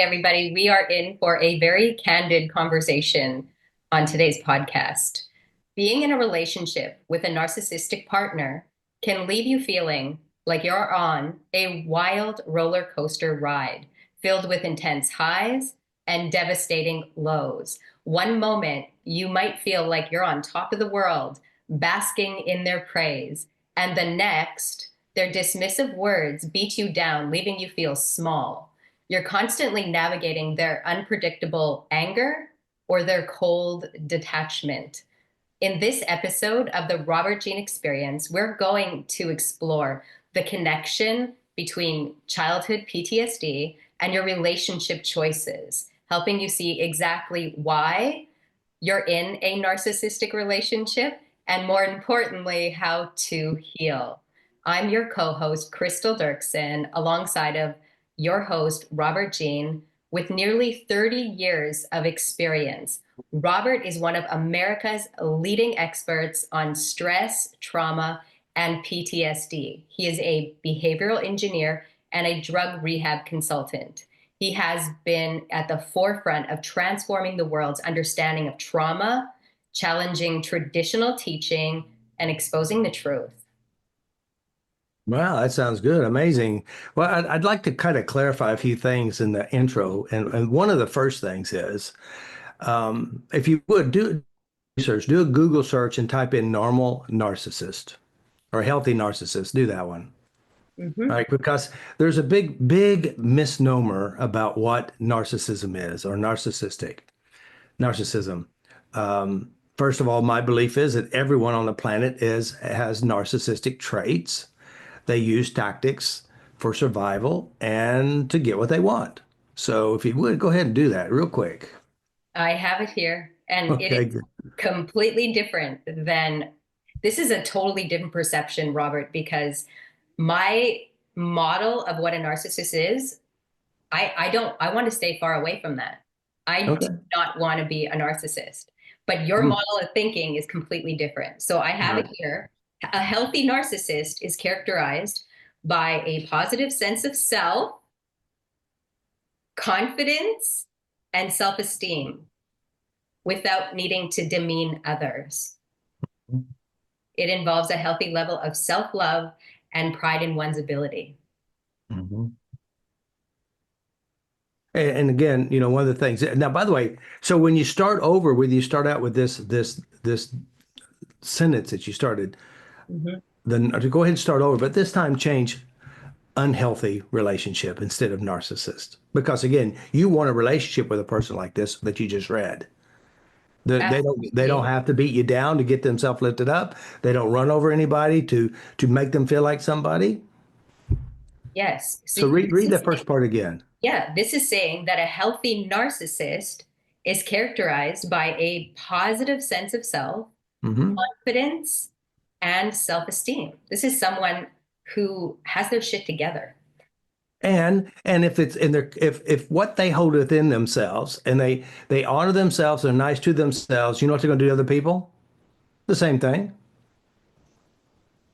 everybody. We are in for a very candid conversation on today's podcast. Being in a relationship with a narcissistic partner can leave you feeling like you're on a wild roller coaster ride filled with intense highs and devastating lows. One moment, you might feel like you're on top of the world, basking in their praise, and the next, their dismissive words beat you down, leaving you feel small. You're constantly navigating their unpredictable anger or their cold detachment. In this episode of the Robert Jean Experience, we're going to explore the connection between childhood PTSD and your relationship choices, helping you see exactly why you're in a narcissistic relationship and, more importantly, how to heal. I'm your co-host, Crystal Dirksen, alongside of your host, Robert Jean, with nearly 30 years of experience. Robert is one of America's leading experts on stress, trauma, and PTSD. He is a behavioral engineer and a drug rehab consultant. He has been at the forefront of transforming the world's understanding of trauma, challenging traditional teaching, and exposing the truth. Wow, that sounds good. Amazing. Well, I'd like to kind of clarify a few things in the intro. And one of the first things is if you would do research, do a Google search and type in normal narcissist or healthy narcissist. Do that one. Mhm. All right, because there's a big misnomer about what narcissism is or narcissism. First of all, my belief is that everyone on the planet has narcissistic traits. They use tactics for survival and to get what they want. So if you would, go ahead and do that real quick. I have it here, and it Okay, is good. completely different than this is a totally different perception, Robert, because my model of what a narcissist is, I want to stay far away from that. I do Okay. not want to be a narcissist. But your Mm, model of thinking is completely different. So I have it right. here. A healthy narcissist is characterized by a positive sense of self, confidence, and self-esteem without needing to demean others. It involves a healthy level of self-love and pride in one's ability. Mhm. And again, one of the things now, by the way, so when you start over with, you start out with this sentence that you started, Mhm. then to go ahead and start over, but this time change unhealthy relationship instead of narcissist. Because again, you want a relationship with a person like this that you just read. They don't Absolutely. have to beat you down to get themselves lifted up. They don't run over anybody to make them feel like somebody. Yes. So See, read that first part again. yeah, this is saying that a healthy narcissist is characterized by a positive sense of self, Hmm. confidence, and self-esteem. This is someone who has their shit together. And if it's in their if what they hold within themselves and they honor themselves, they're nice to themselves, you know what they're going to do to other people? The same thing,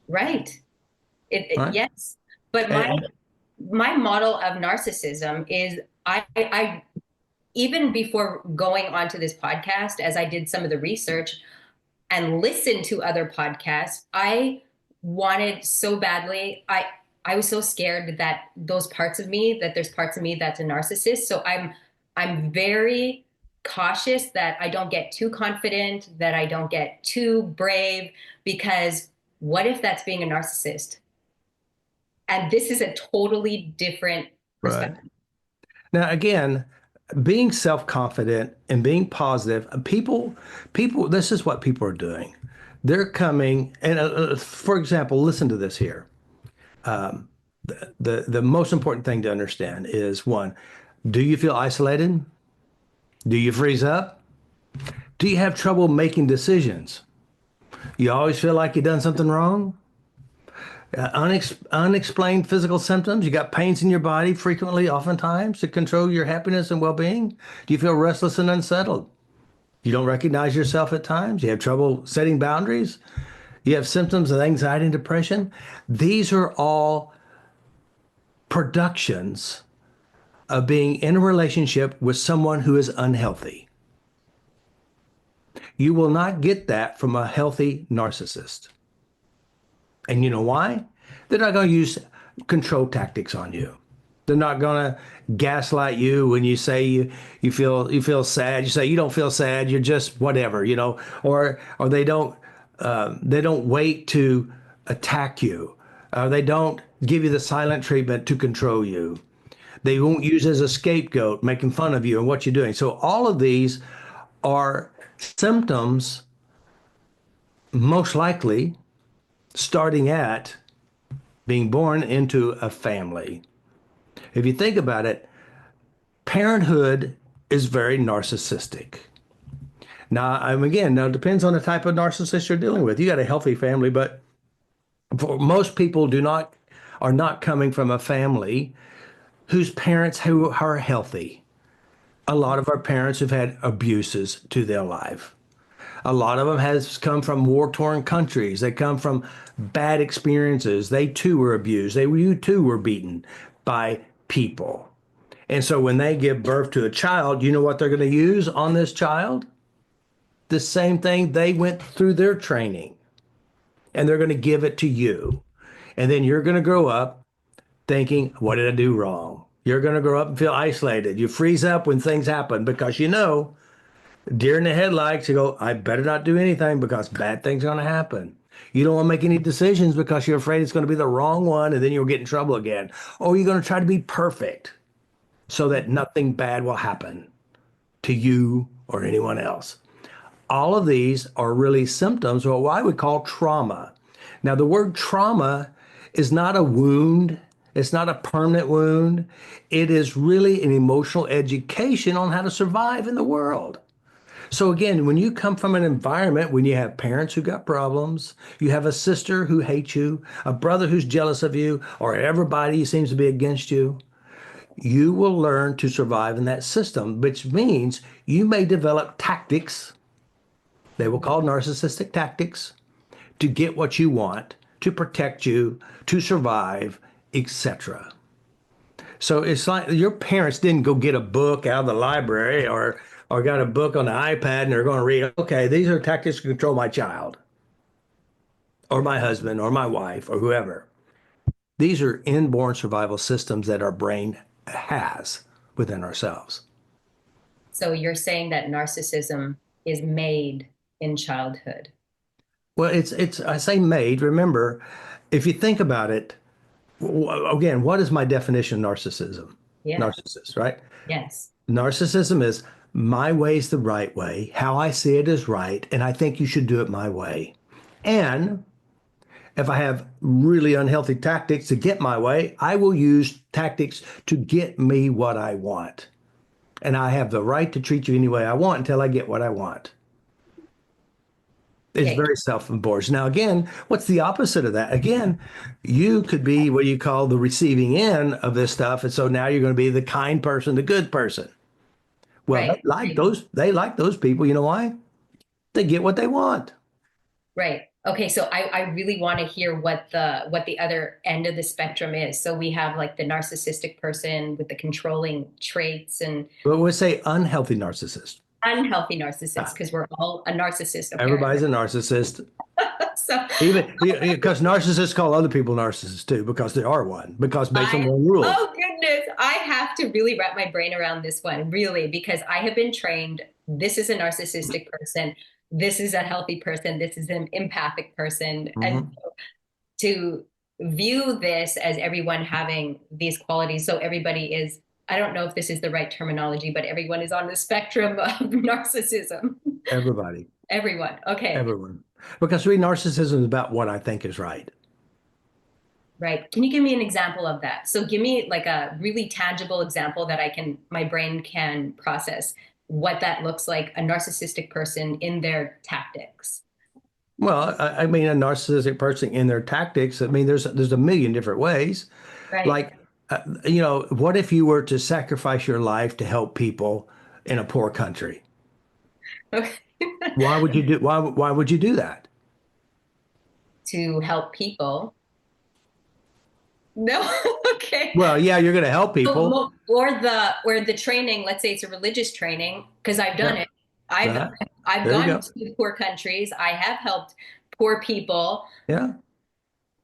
Right. right? Yes. But And my model of narcissism is I even before going onto this podcast, as I did some of the research and listened to other podcasts, I wanted so badly. I was so scared that there's parts of me that's a narcissist. So I'm very cautious that I don't get too confident, that I don't get too brave, because what if that's being a narcissist? And this is a totally different right. perspective. Now again, being self-confident and being positive, people, this is what people are doing. They're coming and for example, listen to this here. The most important thing to understand is one, do you feel isolated? Do you freeze up? Do you have trouble making decisions? You always feel like you've done something wrong? Unexplained physical symptoms? You got pains in your body frequently, oftentimes, to control your happiness and well-being? Do you feel restless and unsettled? You don't recognize yourself at times? You have trouble setting boundaries? You have symptoms of anxiety and depression? These are all productions of being in a relationship with someone who is unhealthy. You will not get that from a healthy narcissist. And you know why? They're not going to use control tactics on you. They're not going to gaslight you when you say you feel sad. You say you don't feel sad. You're just whatever, or they don't wait to attack you. They don't give you the silent treatment to control you. They won't use as a scapegoat, making fun of you and what you're doing. So all of these are symptoms, most likely starting at being born into a family. If you think about it, parenthood is very narcissistic. Now it depends on the type of narcissist you're dealing with. You got a healthy family, but for most people are not coming from a family whose parents who are healthy. A lot of our parents have had abuses to their life. A lot of them has come from war-torn countries. They come from bad experiences. They too were abused. You too were beaten by people. And so when they give birth to a child, you know what they're going to use on this child? The same thing they went through their training. And they're going to give it to you. And then you're going to grow up thinking, what did I do wrong? You're going to grow up and feel isolated. You freeze up when things happen because deer in the headlights, you go, I better not do anything because bad things are going to happen. You don't want to make any decisions because you're afraid it's going to be the wrong one and then you'll get in trouble again. Or you're going to try to be perfect so that nothing bad will happen to you or anyone else. All of these are really symptoms of what I would call trauma. Now, the word trauma is not a wound. It's not a permanent wound. It is really an emotional education on how to survive in the world. So again, when you come from an environment, when you have parents who got problems, you have a sister who hates you, a brother who's jealous of you, or everybody seems to be against you, you will learn to survive in that system, which means you may develop tactics. They will call narcissistic tactics to get what you want, to protect you, to survive, etc. So it's like your parents didn't go get a book out of the library or got a book on the iPad and they're going to read, okay, these are tactics to control my child or my husband or my wife or whoever. These are inborn survival systems that our brain has within ourselves. So you're saying that narcissism is made in childhood. Well, I say made. Remember, if you think about it, again, what is my definition of narcissism? Yeah. Narcissist, right? Yes. Narcissism is my way's the right way, how I see it is right, and I think you should do it my way. And if I have really unhealthy tactics to get my way, I will use tactics to get me what I want. And I have the right to treat you any way I want until I get what I want. It's Okay. very self-enforced. Now, again, what's the opposite of that? Again, you could be what you call the receiving end of this stuff. And so now you're going to be the kind person, the good person. Well, Right. Right. they like those people. You know why? They get what they want. Right. Okay. So I really want to hear what the other end of the spectrum is. So we have like the narcissistic person with the controlling traits and But we'll say unhealthy narcissist. unhealthy narcissists, Ah, because we're all a narcissist everybody's apparently. a narcissist. So Even because narcissists call other people narcissists too, because they are one, because based on I, their own rules. oh goodness, I have to really wrap my brain around this one, really, because I have been trained. This is a narcissistic person. This is a healthy person. This is an empathic person. And Mhm. to view this as everyone having these qualities, so everybody is, I don't know if this is the right terminology, but everyone is on the spectrum of narcissism. Everybody, Everyone. Okay. everyone. Because really, narcissism is about what I think is right. Right. Can you give me an example of that? So give me like a really tangible example that my brain can process what that looks like, a narcissistic person in their tactics. Well, I mean, a narcissistic person in their tactics. I mean, there's a million different ways. Right. Like, what if you were to sacrifice your life to help people in a poor country? Okay. Why would you do that? To help people. No. Okay. Well, yeah, you're going to help people. Or the training, let's say it's a religious training, because I've done Yeah. it. I've Right. I've There you gone go. to poor countries. I have helped poor people, Yeah.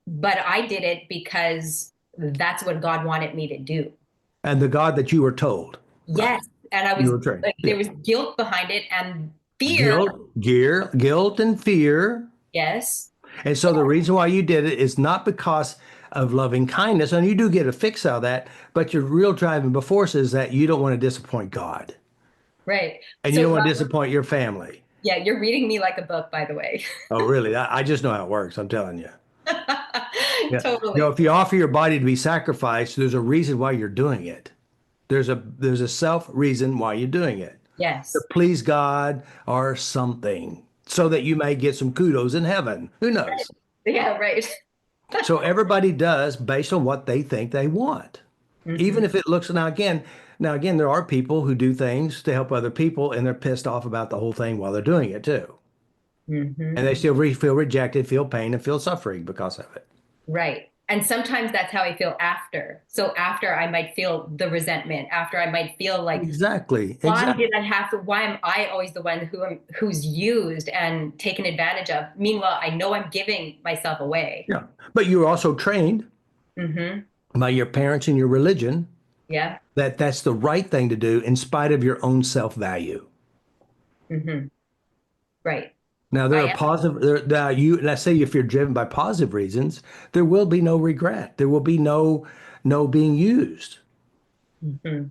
but I did it because that's what God wanted me to do. And the God that you were told. Right. Yes. And I You was were trained. like, Yeah. there was guilt behind it and fear. Guilt and fear. Yes. And so the reason why you did it is not because of loving kindness, and you do get a fix out of that, but your real driving force is that you don't want to disappoint God Right. and you So, don't want to disappoint your family. yeah, you're reading me like a book, by the way. Oh, really? I just know how it works. I'm telling you. Yeah. Totally. If you offer your body to be sacrificed, there's a reason why you're doing it. There's a self reason why you're doing it. To Yes. please God or something, so that you may get some kudos in heaven. Who knows? Yeah, right. So everybody does based on what they think they want. Even Hmm. if it looks now again, there are people who do things to help other people and they're pissed off about the whole thing while they're doing it too. Hmm. And they still feel rejected, feel pain, and feel suffering because of it. Right. And sometimes that's how I feel after. So after I might feel the resentment, after I might feel like, Exactly. why did Exactly. I have to, why am I always the one who's used and taken advantage of? Meanwhile, I know I'm giving myself away. Yeah. But you were also trained Hmm. by your parents and your religion Yeah. that that's the right thing to do in spite of your own self-value. Hmm. Right. Now there I are positive now you let's say if you're driven by positive reasons, there will be no regret. There will be no being used. am. Hmm.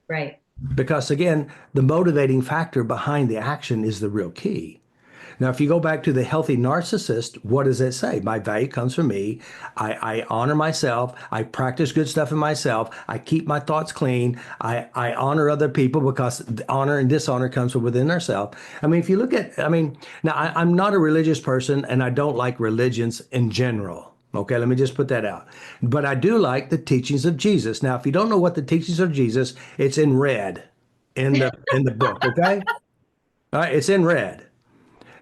Right. Because again, the motivating factor behind the action is the real key. Now, if you go back to the healthy narcissist, what does it say? My value comes from me. I honor myself. I practice good stuff in myself. I keep my thoughts clean. I honor other people because honor and dishonor comes from within ourselves. I mean, if you look at, I mean, now I'm not a religious person and I don't like religions in general. Okay, let me just put that out. But I do like the teachings of Jesus. Now, if you don't know what the teachings of Jesus, it's in red in the book. Okay, all right, it's in red.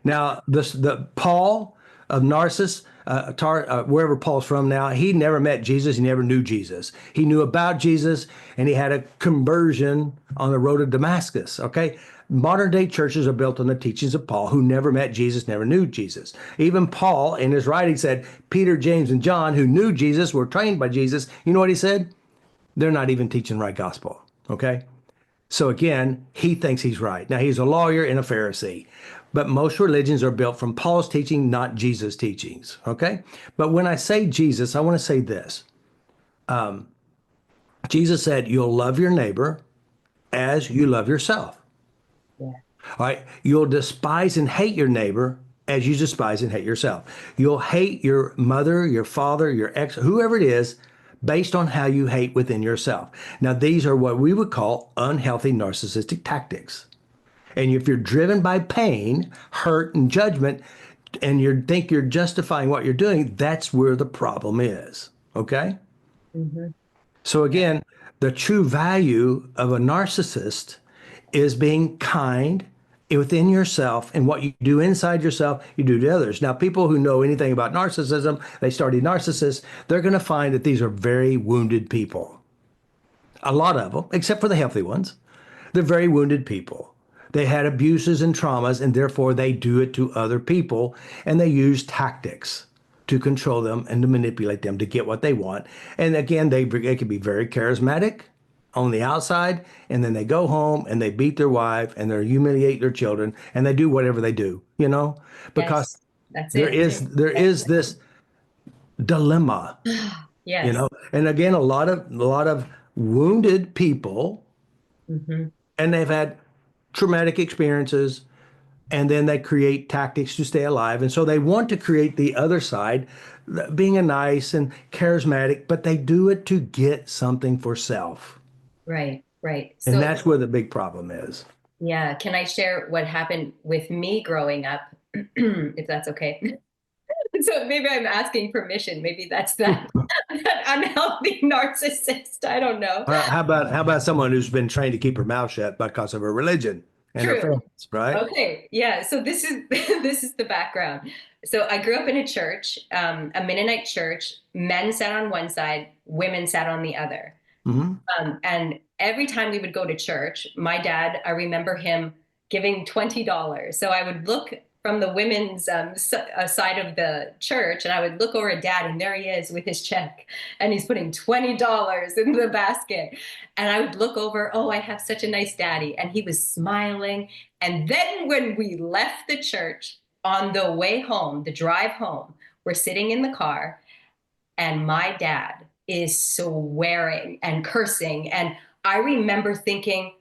Now, the Paul of Narcissus, wherever Paul's from now, he never met Jesus. He never knew Jesus. He knew about Jesus, and he had a conversion on the road to Damascus. Okay, modern day churches are built on the teachings of Paul, who never met Jesus, never knew Jesus. Even Paul, in his writing, said Peter, James, and John, who knew Jesus, were trained by Jesus. You know what he said? They're not even teaching right gospel. Okay. So again, he thinks he's right. Now, he's a lawyer and a Pharisee, but most religions are built from Paul's teaching, not Jesus' teachings. Okay. But when I say Jesus, I want to say this. Jesus said, you'll love your neighbor as you love yourself. Yeah. All right. You'll despise and hate your neighbor as you despise and hate yourself. You'll hate your mother, your father, your ex, whoever it is, based on how you hate within yourself. Now, these are what we would call unhealthy narcissistic tactics. And if you're driven by pain, hurt, and judgment, and you think you're justifying what you're doing, that's where the problem is. Okay? Hmm. So Yeah. again, the true value of a narcissist is being kind within yourself, and what you do inside yourself, you do to others. Now, people who know anything about narcissism, they study narcissists, they're going to find that these are very wounded people. A lot of them, except for the healthy ones, they're very wounded people. They had abuses and traumas, and therefore they do it to other people, and they use tactics to control them and to manipulate them to get what they want. And again, they can be very charismatic on the outside, and then they go home and they beat their wife and they humiliate their children and they do whatever they do, because Yes. That's there it. is this dilemma, Yes. And again, a lot of wounded people, Hmm. and they've had traumatic experiences, and then they create tactics to stay alive. And so they want to create the other side, being a nice and charismatic, but they do it to get something for self. Right. Right. And So, that's where the big problem is. yeah, can I share what happened with me growing up, if that's okay? So maybe I'm asking permission. Maybe that's that unhealthy narcissist. I don't know. How about someone who's been trained to keep her mouth shut because of her religion? and their True. families, right? Okay. Yeah. So this is this is the background. So I grew up in a church, a Mennonite church. Men sat on one side, women sat on the other. Hmm. And every time we would go to church, my dad, I remember him giving $20. So I would look from the women's side of the church, and I would look over at dad, and there he is with his check, and he's putting $20 in the basket. And I would look over, oh, I have such a nice daddy. And he was smiling. And then when we left the church on the way home, the drive home, we're sitting in the car, and my dad is swearing and cursing. And I remember thinking,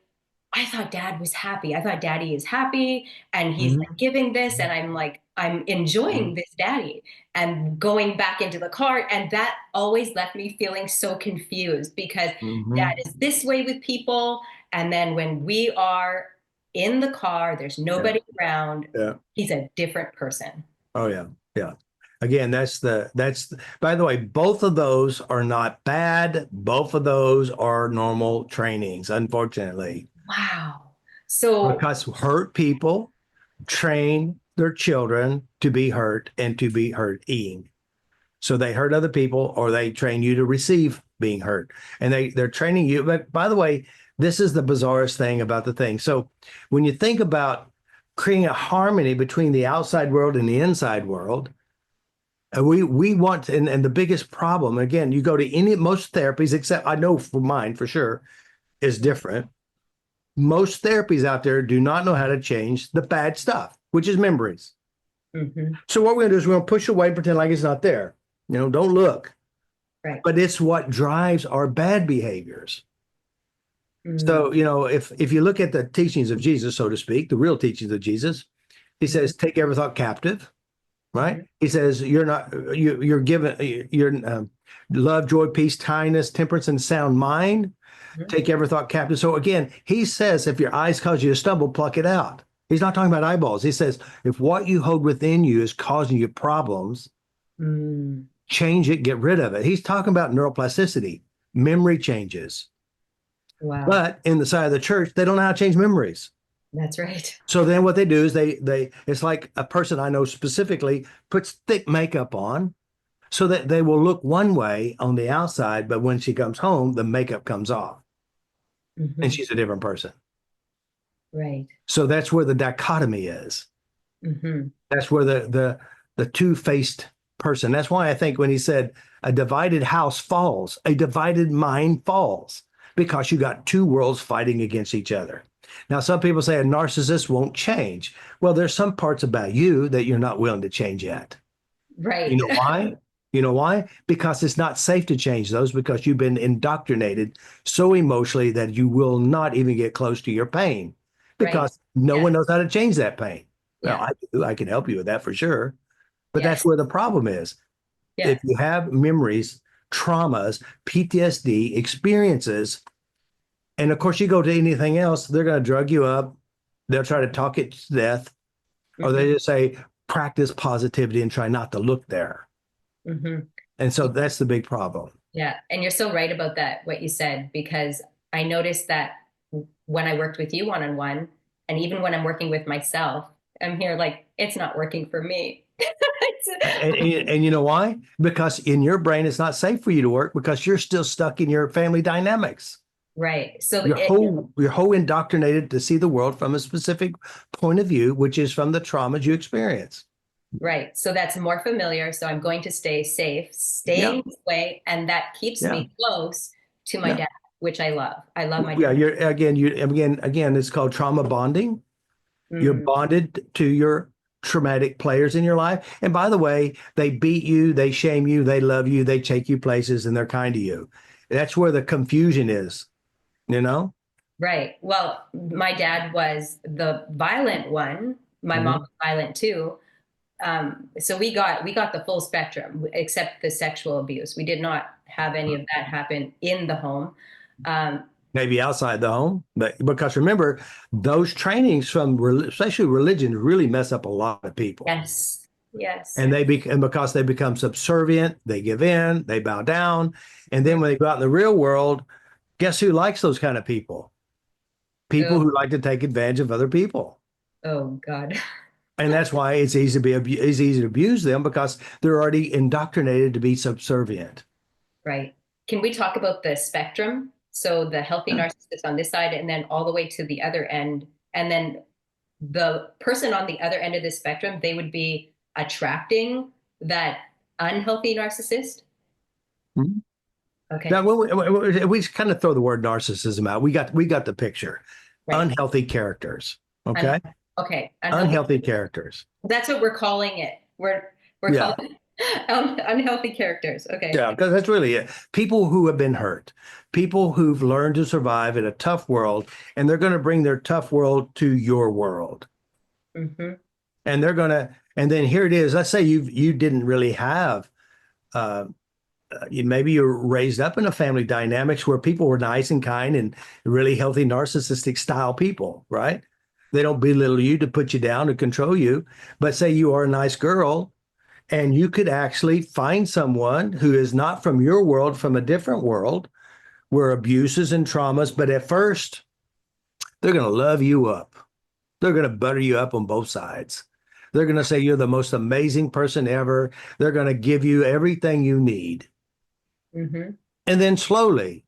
I thought dad was happy. I thought daddy is happy and he's Hmm. like giving this. And I'm like, I'm enjoying this daddy and going back into the car. And that always left me feeling so confused because dad Hmm. is this way with people. And then when we are in the car, there's Yeah. nobody around. Yeah. He's a different person. Oh yeah. Yeah. Again, by the way, both of those are not bad. Both of those are normal trainings, unfortunately, Wow. So, because hurt people train their children to be hurt and to be hurting. So they hurt other people or they train you to receive being hurt. And they're training you. But by the way, this is the bizarrest thing about the thing. So when you think about creating a harmony between the outside world and the inside world, we want, and the biggest problem, again, you go to most therapies, except I know for mine for sure, is different. Most therapies out there do not know how to change the bad stuff, which is memories. mhm, So what we're going to do is we're going to push away, pretend like it's not there. Don't look. right. But it's what drives our bad behaviors. Mm, So, if you look at the teachings of Jesus, so to speak, the real teachings of Jesus, he mhm, says, take every thought captive, right? mhm, He says, you're given, love, joy, peace, kindness, temperance, and sound mind. mhm. Take every thought captive. So again, he says, if your eyes cause you to stumble, pluck it out. He's not talking about eyeballs. He says, if what you hold within you is causing you problems, Mm, change it, get rid of it. He's talking about neuroplasticity, memory changes. wow. But in the side of the church, they don't know how to change memories. That's right. So then what they do is they it's like a person I know specifically puts thick makeup on so that they will look one way on the outside, but when she comes home, the makeup comes off and Hmm. she's a different person. Right. So that's where the dichotomy is. Hmm. That's where the two-faced person. That's why I think when he said a divided house falls, a divided mind falls, because you got two worlds fighting against each other. Now, some people say a narcissist won't change. Well, there's some parts about you that you're not willing to change yet. You Right. know why? You know why? Because it's not safe to change those because you've been indoctrinated so emotionally that you will not even get close to your pain Right. because no one Yes. knows how to change that pain. Well, Yeah. I do. I can help you with that for sure. But that's Yes. where the problem is. If Yes. you have memories, traumas, PTSD experiences, and of course you go to anything else, they're going to drug you up. They'll try to talk it to death, or Hmm. they just say, practice positivity and try not to look there. Hmm. And so that's the big problem. Yeah. And you're so right about that, what you said, because I noticed that when I worked with you one on one, and even when I'm working with myself, I'm here like, it's not working for me. And you know why? Because in your brain, it's not safe for you to work because you're still stuck in your family dynamics. Right. So You're whole indoctrinated to see the world from a specific point of view, which is from the traumas you experience. right. So that's more familiar. So I'm going to stay safe, Yeah, staying this way. And that keeps yeah, me close to my yeah. dad, which I love. I love my Yeah, dad. again, it's called trauma bonding. You're Mm, bonded to your traumatic players in your life. And by the way, they beat you, they shame you, they love you, they take you places, and they're kind to you. That's where the confusion is, you know? right. Well, my dad was the violent one. My mom Mhm. was violent too. So we got the full spectrum, except the sexual abuse. We did not have any of that happen in the home. Um, Maybe outside the home, but because remember, those trainings from especially religion really mess up a lot of people. yes, yes, And and because they become subservient, they give in, they bow down, and mm, then when they go out in the real world, guess who likes those kind of people? people Oh, who like to take advantage of other people. oh God. And that's why it's easy to it's easy to abuse them because they're already indoctrinated to be subservient. Right. Can we talk about the spectrum? So the healthy narcissist on this side, and then all the way to the other end. And then the person on the other end of the spectrum, they would be attracting that unhealthy narcissist. Mhm. Now, Okay. we kind of throw the word narcissism out. We got the picture. Right. Unhealthy characters. Un Okay, okay. Unhealthy. unhealthy characters. That's what we're calling it. We're Yeah, calling it unhealthy characters. Okay. yeah, because that's really it. People who have been hurt, people who've learned to survive in a tough world, and they're going to bring their tough world to your world, Hmm. and they're going to. And then here it is. Let's say you didn't really have. Uh, Maybe you're raised up in a family dynamics where people were nice and kind and really healthy narcissistic style people, right? They don't belittle you to put you down to control you. But say you are a nice girl and you could actually find someone who is not from your world, from a different world, where abuses and traumas, but at first they're going to love you up. They're going to butter you up on both sides. They're going to say you're the most amazing person ever. They're going to give you everything you need. Hmm. And then slowly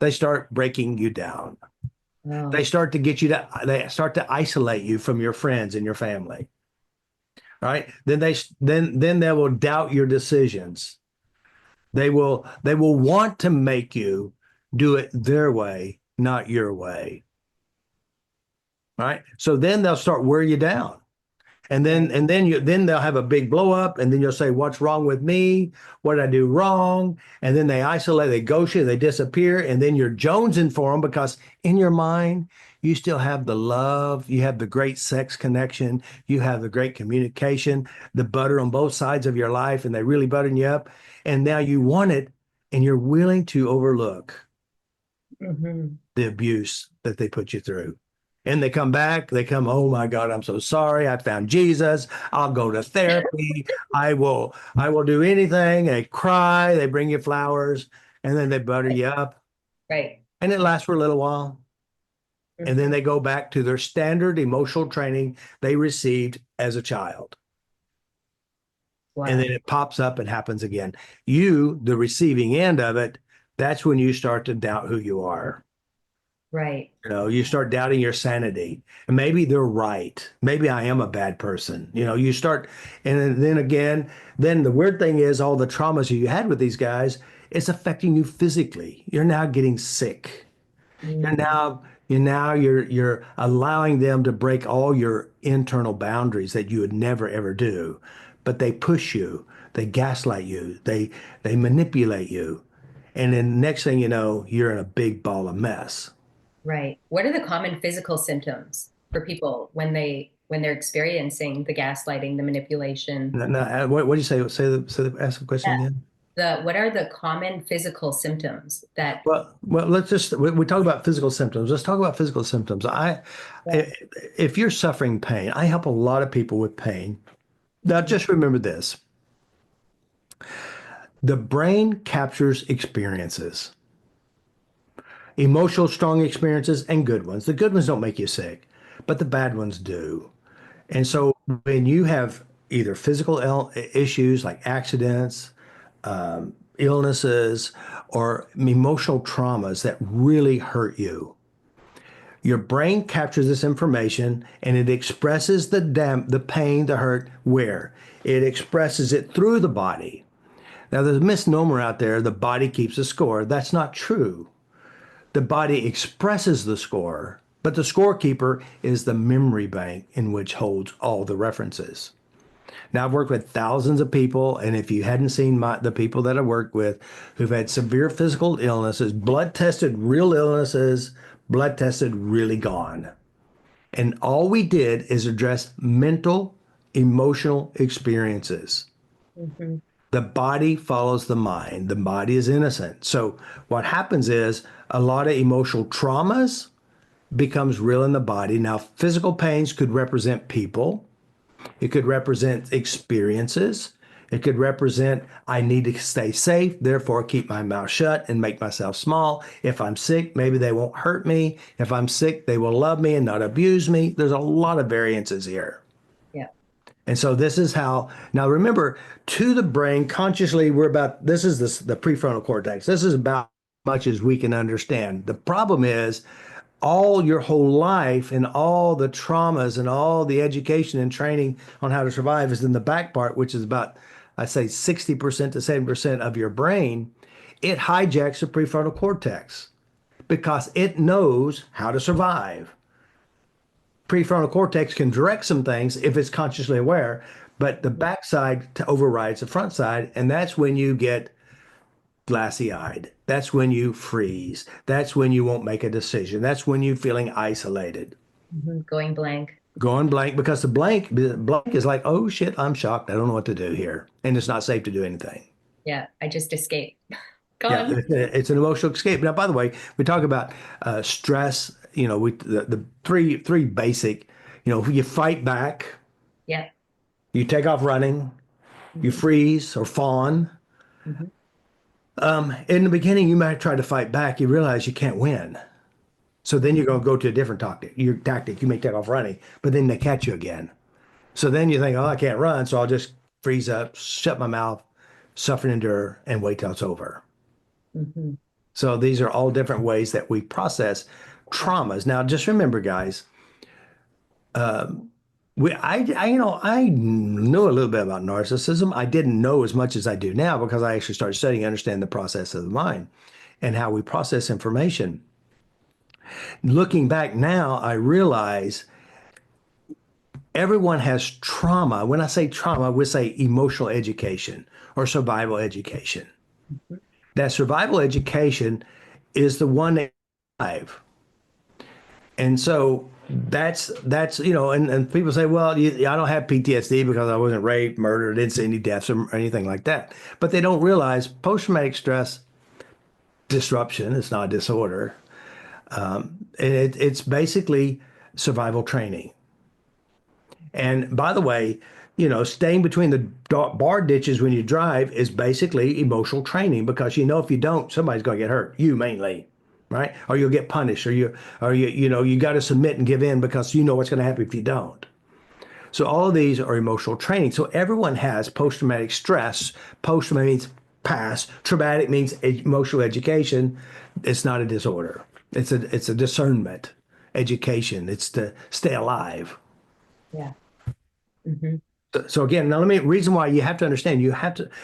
they start breaking you down. They Oh. start to they start to isolate you from your friends and your family. Right? Then they will doubt your decisions. They will want to make you do it their way, not your way. Right? So then they'll start wear you down. Right. And then they'll have a big blow up, and then you'll say, "What's wrong with me? What did I do wrong?" And then they isolate, they ghost you, they disappear, and then you're jonesing for them because in your mind you still have the love, you have the great sex connection, you have the great communication, the butter on both sides of your life, and they really buttering you up, and now you want it, and you're willing to overlook Hmm. the abuse that they put you through. And they come back, they come, "Oh my God, I'm so sorry. I found Jesus. I'll go to therapy. I will do anything." They cry, they bring you flowers, and then they butter you up. Right. And it lasts for a little while. And then Hmm. they go back to their standard emotional training they received as a child. And then Wow. it pops up and happens again. You, the receiving end of it, that's when you start to doubt who you are. Right. You start doubting your sanity. And maybe they're right. Maybe I am a bad person. You start, and then again, then the weird thing is all the traumas you had with these guys, it's affecting you physically. You're now getting sick. You're Mm. now you're allowing them to break all your internal boundaries that you would never ever do. But they push you, they gaslight you, they manipulate you. And then next thing you know, you're in a big ball of mess. Right. What are the common physical symptoms for people when they're experiencing the gaslighting, the manipulation? No, no, what do you say? Ask the question Yeah. again. The what are the common physical symptoms that Well, we talk about physical symptoms. Let's talk about physical symptoms. yeah. If you're suffering pain, I help a lot of people with pain. Now, just remember this: the brain captures experiences, emotional, strong experiences, and good ones. The good ones don't make you sick, but the bad ones do. And so, when you have either physical issues like accidents, illnesses, or emotional traumas that really hurt you, your brain captures this information and it expresses the pain, the hurt, where? It expresses it through the body. Now, there's a misnomer out there, the body keeps a score. That's not true. The body expresses the score, but the scorekeeper is the memory bank in which holds all the references. Now, I've worked with thousands of people, and if you hadn't seen the people that I worked with who've had severe physical illnesses, blood tested real illnesses, blood tested really gone. And all we did is address mental, emotional experiences. Mhm. The body follows the mind. The body is innocent. So what happens is a lot of emotional traumas becomes real in the body. Now, physical pains could represent people. It could represent experiences. It could represent I need to stay safe, therefore keep my mouth shut and make myself small. If I'm sick, maybe they won't hurt me. If I'm sick, they will love me and not abuse me. There's a lot of variances here. Yeah. And so this is how, now remember, to the brain, consciously, this is the prefrontal cortex. This is about as much as we can understand. The problem is all your whole life and all the traumas and all the education and training on how to survive is in the back part, which is about, I say 60% to 70% of your brain. It hijacks the prefrontal cortex because it knows how to survive. Prefrontal cortex can direct some things if it's consciously aware, but the backside overrides the front side, and that's when you get glassy-eyed. That's when you freeze. That's when you won't make a decision. That's when you're feeling isolated. Going blank. Going blank because the blank is like, oh shit, I'm shocked. I don't know what to do here. And it's not safe to do anything. Yeah, I just escaped. Yeah, Gone. it's an emotional escape. Now, by the way, we talk about stress. The three basic. You fight back, Yeah. you take off running, you Hmm. freeze or fawn. Hmm. In the beginning, you might try to fight back. You realize you can't win. So then you're going to go to a different tactic. You may take off running, but then they catch you again. So then you think, oh, I can't run, so I'll just freeze up, shut my mouth, suffer and endure, and wait till it's over. Hmm. So these are all different ways that we process traumas. Now, just remember, guys, I know a little bit about narcissism. I didn't know as much as I do now because I actually started studying, understand the process of the mind and how we process information. Looking back now, I realize everyone has trauma. When I say trauma, we say emotional education or survival education. That survival education is the one that survive. And so and people say, well, I don't have PTSD because I wasn't raped, murdered, didn't see any deaths or anything like that. But they don't realize post-traumatic stress disruption is not a disorder. It's basically survival training. And by the way, staying between the bar ditches when you drive is basically emotional training because if you don't, somebody's going to get hurt, you mainly, right? Or you'll get punished, you got to submit and give in because you know what's going to happen if you don't. So all of these are emotional training. So everyone has post-traumatic stress. Post-traumatic means past. Traumatic means emotional education. It's not a disorder. It's a discernment education. It's to stay alive. Yeah. Hmm. So again, now reason why you have to understand,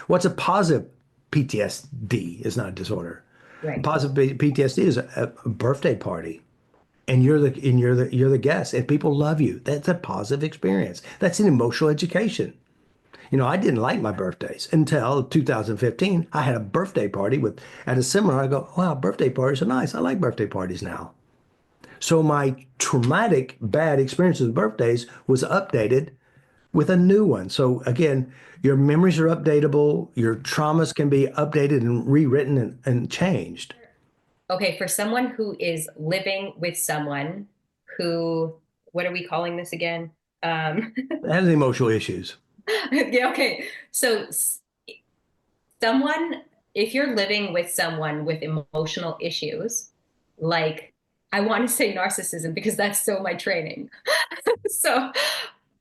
what's a positive PTSD is not a disorder. Right. Positive PTSD is a birthday party and you're the guest and people love you. That's a positive experience. That's an emotional education. I didn't like my birthdays until 2015. I had a birthday party at a seminar. I go, wow, birthday parties are nice. I like birthday parties now. So my traumatic bad experiences with birthdays was updated with a new one. So again, your memories are updatable, your traumas can be updated and rewritten and changed. Okay, for someone who is living with someone who, what are we calling this again? It has emotional issues. Yeah, okay. So someone, if you're living with someone with emotional issues, like I want to say narcissism because that's so my training. So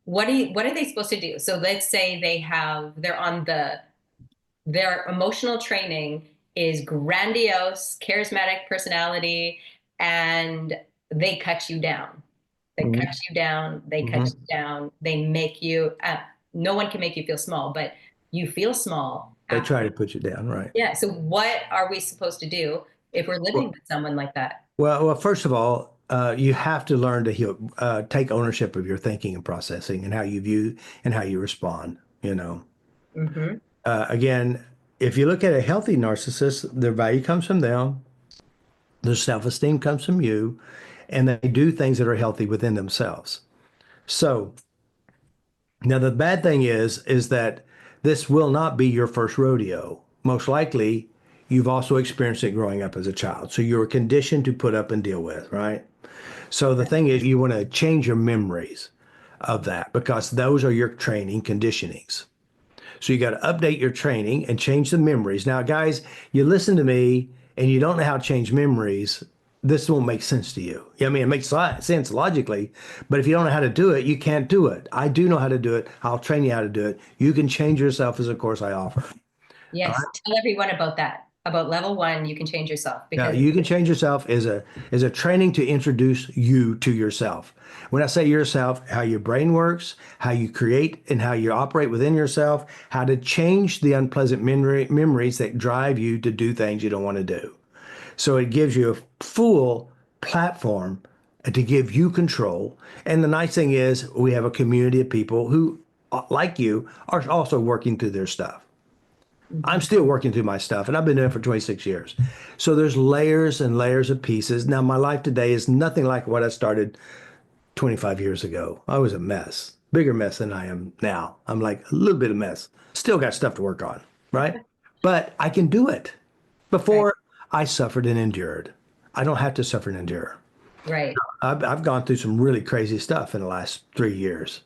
what are they supposed to do? So let's say they're on their emotional training is grandiose, charismatic personality, and they cut you down. They cut Mhm. you down. They cut Mhm. you down. They make you, no one can make you feel small, but you feel small They after. try to put you down, right? Yeah. So what are we supposed to do if we're living Well, with someone like that? well, first of all, you have to learn to take ownership of your thinking and processing and how you view and how you respond. Hmm. Again, if you look at a healthy narcissist, their value comes from them, their self-esteem comes from you, and they do things that are healthy within themselves. So now the bad thing is that this will not be your first rodeo. Most likely, you've also experienced it growing up as a child. So you're conditioned to put up and deal with, right? So the thing is, you want to change your memories of that because those are your training conditionings. So you got to update your training and change the memories. Now, guys, you listen to me and you don't know how to change memories, this won't make sense to you. I mean, it makes sense logically, but if you don't know how to do it, you can't do it. I do know how to do it. I'll train you how to do it. You can change yourself as a course I offer. All Yes. right. Tell everyone about that. About level one, you can change yourself Now, because you can change yourself is a training to introduce you to yourself. When I say yourself, how your brain works, how you create and how you operate within yourself, how to change the unpleasant memories that drive you to do things you don't want to do. So it gives you a full platform to give you control. And the nice thing is we have a community of people who, like you, are also working through their stuff. I'm Mhm. still working through my stuff, and I've been doing it for 26 years. So there's layers and layers of pieces. Now, my life today is nothing like what I started 25 years ago. I was a mess, bigger mess than I am now. I'm like a little bit of mess. Still got stuff to work on, right? But I can do it. Right. Before I suffered and endured. I don't have to suffer and endure. Right. I've gone through some really crazy stuff in the last 3 years.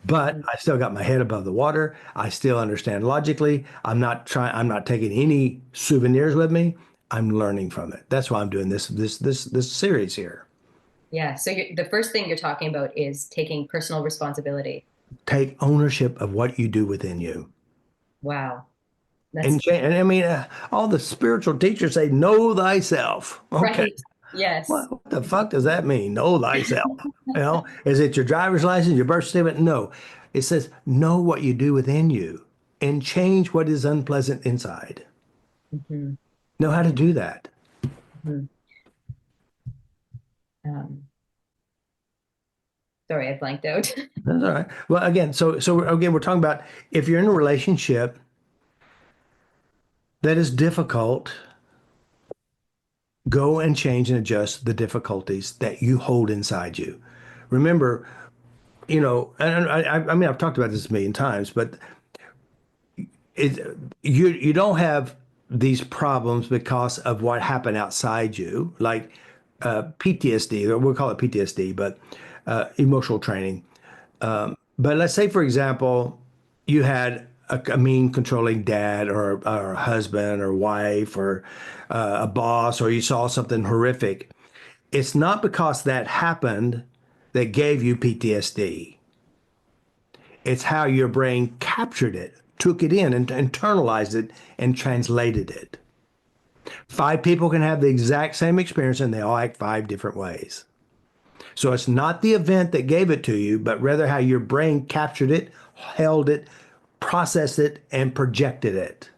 But Mhm. I still got my head above the water. I still understand logically. I'm not taking any souvenirs with me. I'm learning from it. That's why I'm doing this series here. Yeah. So the first thing you're talking about is taking personal responsibility. Take ownership of what you do within you. Wow. And, That's and I mean, all the spiritual teachers say, know thyself. Okay. right. Yes. What the fuck does that mean? Know thyself. Is it your driver's license, your birth certificate? No. It says, know what you do within you and change what is unpleasant inside. Hmm. Know how to do that. Hmm. Um, sorry, I blanked out. That's all right. Well, again, so again, we're talking about if you're in a relationship that is difficult, go and change and adjust the difficulties that you hold inside you. Remember, and I mean, I've talked about this a million times, but it you don't have these problems because of what happened outside you, like PTSD, or we'll call it PTSD, but emotional training. But let's say, for example, you had a mean, controlling dad or a husband or wife or a boss, or you saw something horrific. It's not because that happened that gave you PTSD. It's how your brain captured it, took it in, and internalized it and translated it. Five people can have the exact same experience and they all act five different ways. So it's not the event that gave it to you, but rather how your brain captured it, held it, processed it, and projected it.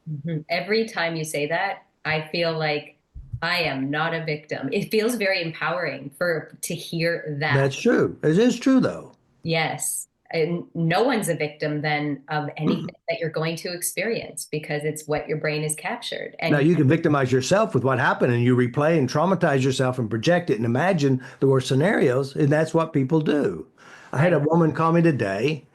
Mhm. Every time you say that, I feel like I am not a victim. It feels very empowering for to hear that. That's true. It is true, though. Yes. And no one's a victim then of anything that you're going to experience because it's what your brain has captured. Now, And you can victimize yourself with what happened and you replay and traumatize yourself and project it and imagine the worst scenarios. And that's what people do. I had a right. woman call me today.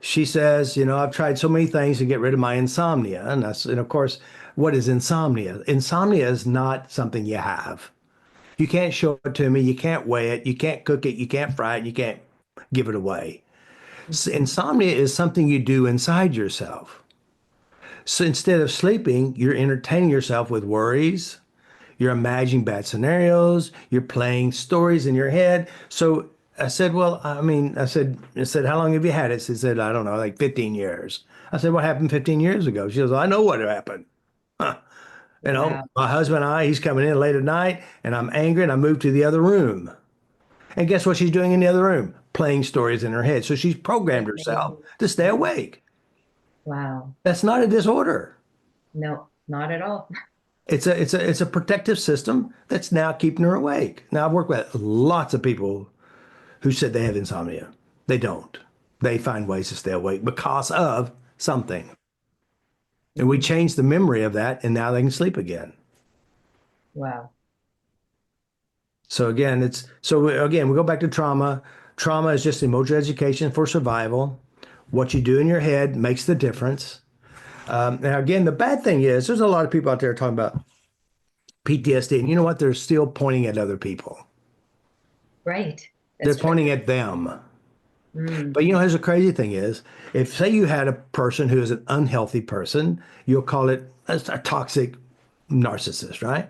She says, I've tried so many things to get rid of my insomnia. And of course, what is insomnia? Insomnia is not something you have. You can't show it to me. You can't weigh it. You can't cook it. You can't fry it. You can't give it away. So Mhm. insomnia is something you do inside yourself. So instead of sleeping, you're entertaining yourself with worries. You're imagining bad scenarios. You're playing stories in your head. So I said, well, I said, how long have you had it? She said, I don't know, like 15 years. I said, what happened 15 years ago? She goes, I know what happened. Wow. My husband and he's coming in late at night and I'm angry and I moved to the other room. And guess what she's doing in the other room? Playing stories in her head. So she's programmed herself to stay awake. Wow. That's not a disorder. No, not at all. It's a protective system that's now keeping her awake. Now I've worked with lots of people who said they have insomnia. They don't. They find ways to stay awake because of something. And we Mhm. change the memory of that and now they can sleep again. Wow. So again, we go back to trauma. Trauma is just emotional education for survival. What you do in your head makes the difference. Now, again, the bad thing is there's a lot of people out there talking about PTSD, and you know what? They're still pointing at other people. Right. They're That's true. pointing at them. Mm, But here's the crazy thing is, if say you had a person who is an unhealthy person, you'll call it a toxic narcissist, right?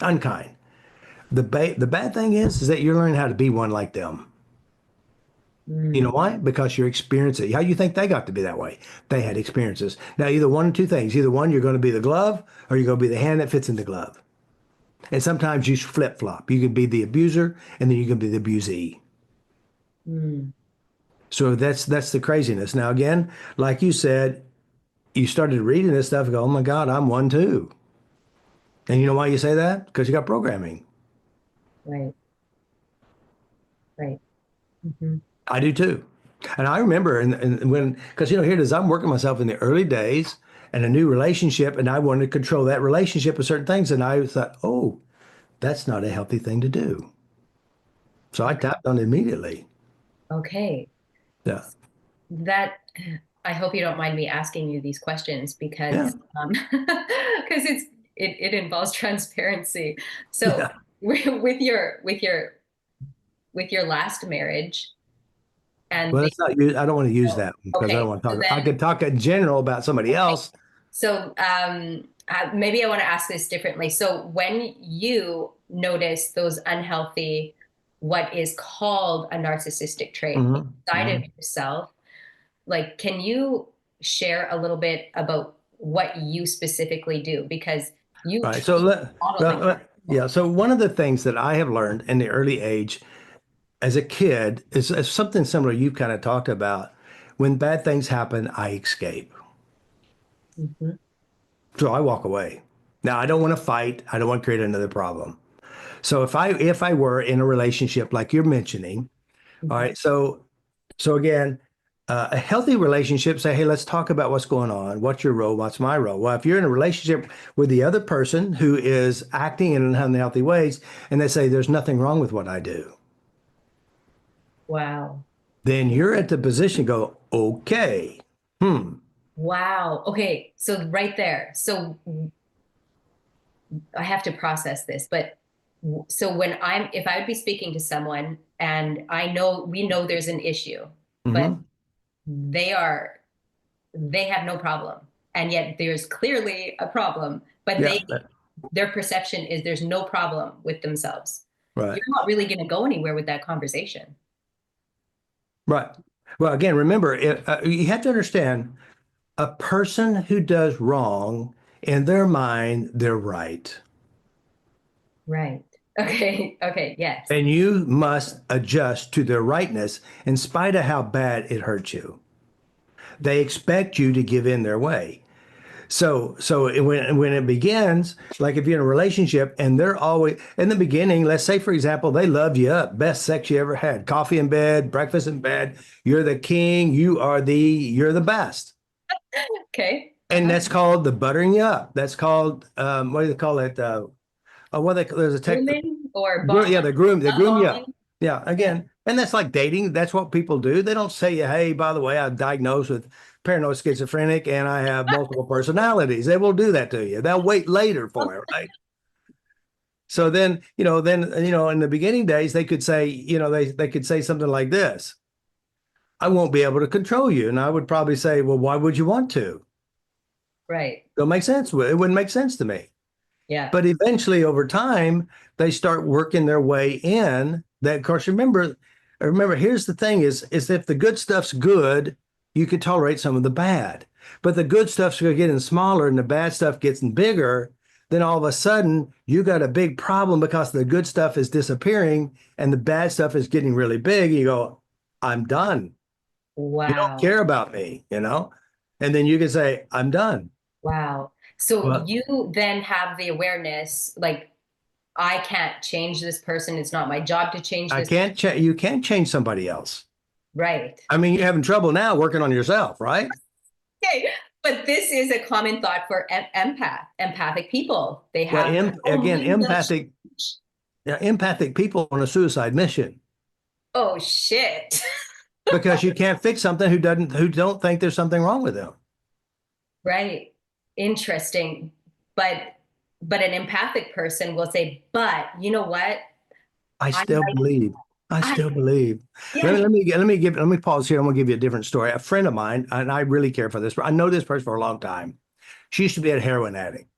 Unkind. The bad thing is that you're learning how to be one like them. You know mm. why? Because you're experiencing. How you think they got to be that way? They had experiences. Now, either one or two things. Either one, you're going to be the glove, or you're going to be the hand that fits in the glove. And sometimes you flip flop. You can be the abuser, and then you can be the abusee. Mm. So that's the craziness. Now, again, like you said, you started reading this stuff and go, oh my God, I'm one too. And you know why you say that? Because you got programming. Right, right. Hmm. I do too. And I remember and when, because here it is, I'm working myself in the early days and a new relationship, and I wanted to control that relationship with certain things. And I thought, oh, that's not a healthy thing to do. So I Okay. tapped on it immediately. Okay. Yeah. That I hope you don't mind me asking you these questions Yeah. because it involves transparency. So Yeah. with your last marriage and Well, the let's not use, I don't want to use no. that one because I don't Okay. want to So talk. I then could talk in general about somebody else. so maybe I want to ask this differently. So when you notice those unhealthy, what is called a narcissistic trait Hmm. inside of Hmm. yourself, like, can you share a little bit about what you specifically do? Because you Right. So truly model an yeah. example. So one of the things that I have learned in the early age as a kid is something similar you've kind of talked about. When bad things happen, I escape. Mhm, So I walk away. Now I don't want to fight. I don't want to create another problem. So if I were in a relationship like you're mentioning, all mhm. right. So again, a healthy relationship say, hey, let's talk about what's going on. What's your role? What's my role? Well, if you're in a relationship with the other person who is acting in unhealthy ways, and they say there's nothing wrong with what I do, Wow. then you're at the position go, okay, hmm, Wow. Okay. So right there. So I have to process this, but so if I would be speaking to someone and we know there's an issue, but hmm, they are, they have no problem. And yet there's clearly a problem, but yeah, their perception is there's no problem with themselves. right, You're not really going to go anywhere with that conversation. right. Well, again, remember, you have to understand a person who does wrong in their mind, they're right. Right. Okay. Okay. Yes. And you must adjust to their rightness in spite of how bad it hurts you. They expect you to give in their way. When it begins, like if you're in a relationship and they're always in the beginning, let's say for example, they loved you up, best sex you ever had, coffee in bed, breakfast in bed, you're the king, you're the best. Okay. And Uh-huh. that's called the buttering you up. That's called what do they call it? There's a tech. Grooming or bond, Yeah, they groom you up. bonding. Yeah, Yeah. again, and that's like dating. That's what people do. They don't say, hey, by the way, I'm diagnosed with paranoid schizophrenic and I have multiple personalities. They will do that to you. They'll wait later for it, right? So then, in the beginning days, they could say, they could say something like this. I won't be able to control you. And I would probably say, well, why would you want to? Right. It'll make sense. It wouldn't make sense to me. Yeah. But eventually, over time, they start working their way in. That, of course, remember. Here's the thing: is if the good stuff's good, you can tolerate some of the bad. But the good stuff's getting smaller, and the bad stuff getting bigger. Then all of a sudden, you got a big problem because the good stuff is disappearing, and the bad stuff is getting really big. You go, "I'm done. You don't Wow. care about me." And then you can say, "I'm done." Wow. So Well, you then have the awareness, like, I can't change this person. It's not my job to change I this. can't. You can't change somebody else. Right. I mean, you're having trouble now working on yourself, right? Okay. But this is a common thought for empathic people. They Well, have, oh, again, you will empathic, change. yeah, empathic people on a suicide mission Oh, shit. because you can't fix something who don't think there's something wrong with them. Right. Interesting. But an empathic person will say, but you know what? I I still might believe. I I, still believe. yeah. Let me pause here. I'm gonna give you a different story. A friend of mine, and I really care for this. I know this person for a long time. She used to be a heroin addict,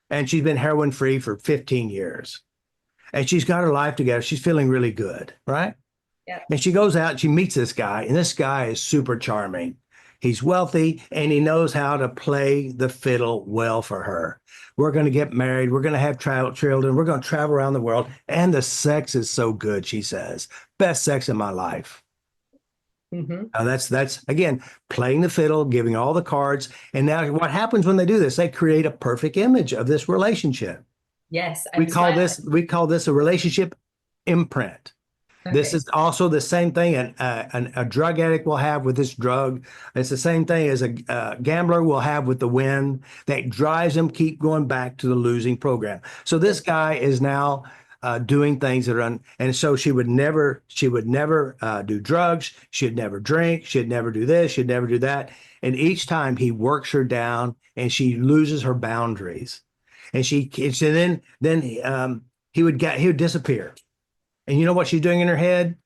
and she's been heroin free for 15 years. And she's got her life together. She's feeling really good, right? Yeah. And she goes out, and she meets this guy, and this guy is super charming. He's wealthy and he knows how to play the fiddle well for her. We're going to get married. We're going to have children. We're going to travel around the world. And the sex is so good, she says. Best sex in my life. Hmm. Now that's again playing the fiddle, giving all the cards. And now what happens when they do this? They create a perfect image of this relationship. Yes, We I'm call describing. this a relationship imprint. This Okay. is also the same thing a drug addict will have with this drug. It's the same thing as a gambler will have with the win that drives them keep going back to the losing program. So this guy is now doing things that are and so she would never do drugs. She'd never drink. She'd never do this. She'd never do that. And each time he works her down and she loses her boundaries. And then he would disappear. And you know what she's doing in her head?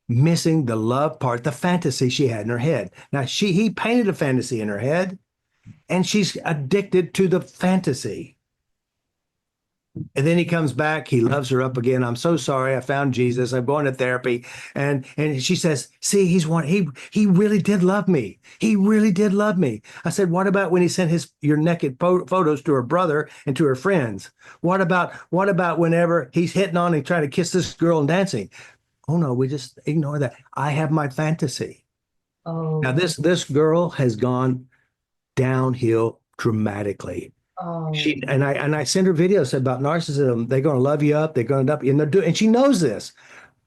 Missing the love part, the fantasy she had in her head. Now he painted a fantasy in her head, and she's addicted to the fantasy. And then he comes back, he loves her up again. I'm so sorry, I found Jesus. I'm going to therapy. And she says, see, he really did love me. He really did love me. I said, what about when he sent your naked photos to her brother and to her friends? What about whenever he's hitting on and trying to kiss this girl and dancing? Oh no, we just ignore that. I have my fantasy. Now Oh, this girl has gone downhill dramatically. oh. I send her videos about narcissism. They're going to love you up. They're going to up, and they're doing, and she knows this,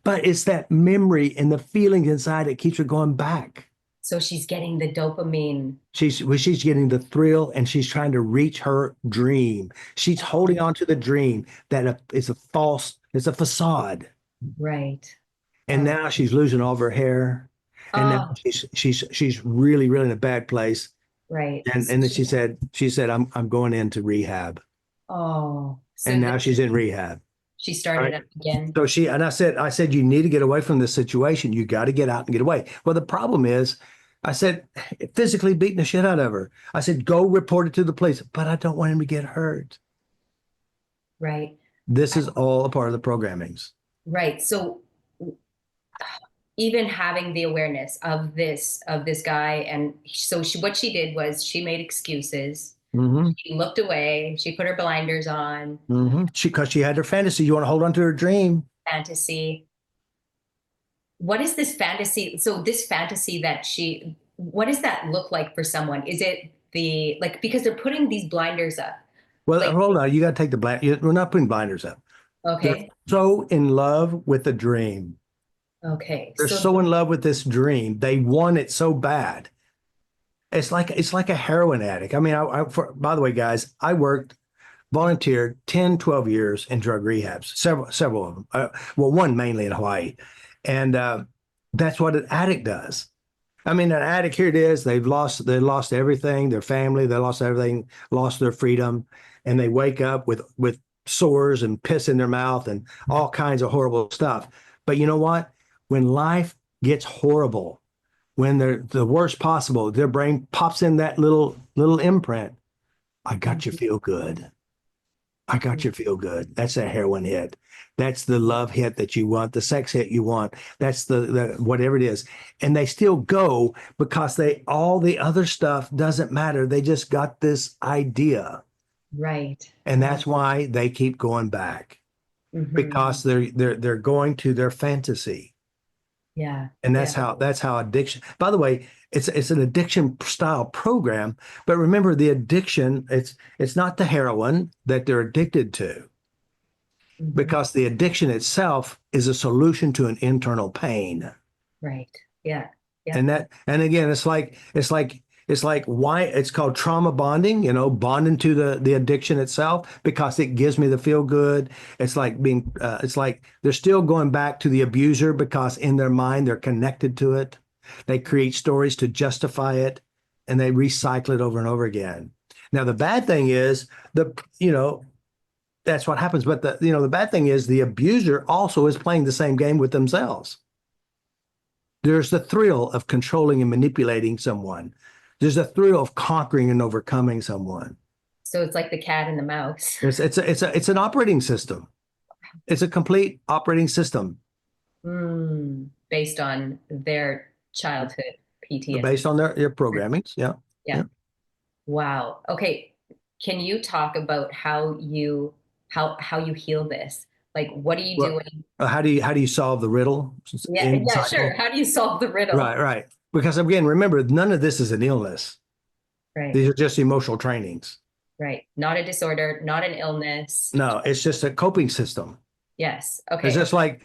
but it's that memory and the feelings inside that keeps her going back. So she's getting the dopamine. She's getting the thrill, and she's trying to reach her dream. She's holding on to the dream that it's a false, it's a facade. Right. And Oh, now she's losing all of her hair, and now oh, she's really really in a bad place. right. So And then she said I'm going into rehab, so and now she's in rehab. she All started right. up again. So I said, you need to get away from this situation. You got to get out and get away. Well, the problem is, I said, physically beating the shit out of her. I said, go report it to the police, but I don't want him to get hurt. Right. This is all a part of the programmings. Right. So even having the awareness of this guy, and so what she did was she made excuses. Mm-hmm. She looked away. She put her blinders on. Mm-hmm. Because she had her fantasy. You want to hold on to her dream. Fantasy. What is this fantasy? So this fantasy that what does that look like for someone? Is it the like because they're putting these blinders up? Well, Like, hold on. You got to take the blind. We're not putting blinders up. They're okay, so in love with the dream. okay. They're So so in love with this dream. They want it so bad. It's like a heroin addict. I mean, by the way, guys, I volunteered 10, 12 years in drug rehabs, several of them. Well, one mainly in Hawaii. And that's what an addict does. I mean, an addict, here it is. They lost everything, their family, they lost everything, lost their freedom, and they wake up with sores and piss in their mouth and all kinds of horrible stuff. But you know what? When life gets horrible, when they're the worst possible, their brain pops in that little imprint. I got you feel good. I got you feel good. That's a heroin hit. That's the love hit that you want, the sex hit you want. That's the whatever it is. And they still go because all the other stuff doesn't matter. They just got this idea. right. And that's why they keep going back Hmm. because they're going to their fantasy. Yeah, And yeah. that's how addiction. By the way, it's an addiction style program, but remember the addiction, it's not the heroin that they're addicted to Hmm. because the addiction itself is a solution to an internal pain. Right. Yeah, yeah. And again, it's like why it's called trauma bonding, bonding to the addiction itself because it gives me the feel good. It's like they're still going back to the abuser because in their mind they're connected to it. They create stories to justify it and they recycle it over and over again. Now the bad thing is the That's what happens. But the bad thing is the abuser also is playing the same game with themselves. There's the thrill of controlling and manipulating someone. There's a thrill of conquering and overcoming someone. So it's like the cat and the mouse. It's an operating system. It's a complete operating system Based on their childhood PTSD. based on their programmings. Yeah. Yeah. Yeah. Wow. Okay. Can you talk about how you heal this? Like, what are you Well, doing? how do you solve the riddle Yeah, in the yeah, sure. cycle? How do you solve the riddle? Right, right. Because again, remember, none of this is an illness. Right, These are just emotional trainings. right. Not a disorder, not an illness. No, it's just a coping system. Yes. It's Okay. just like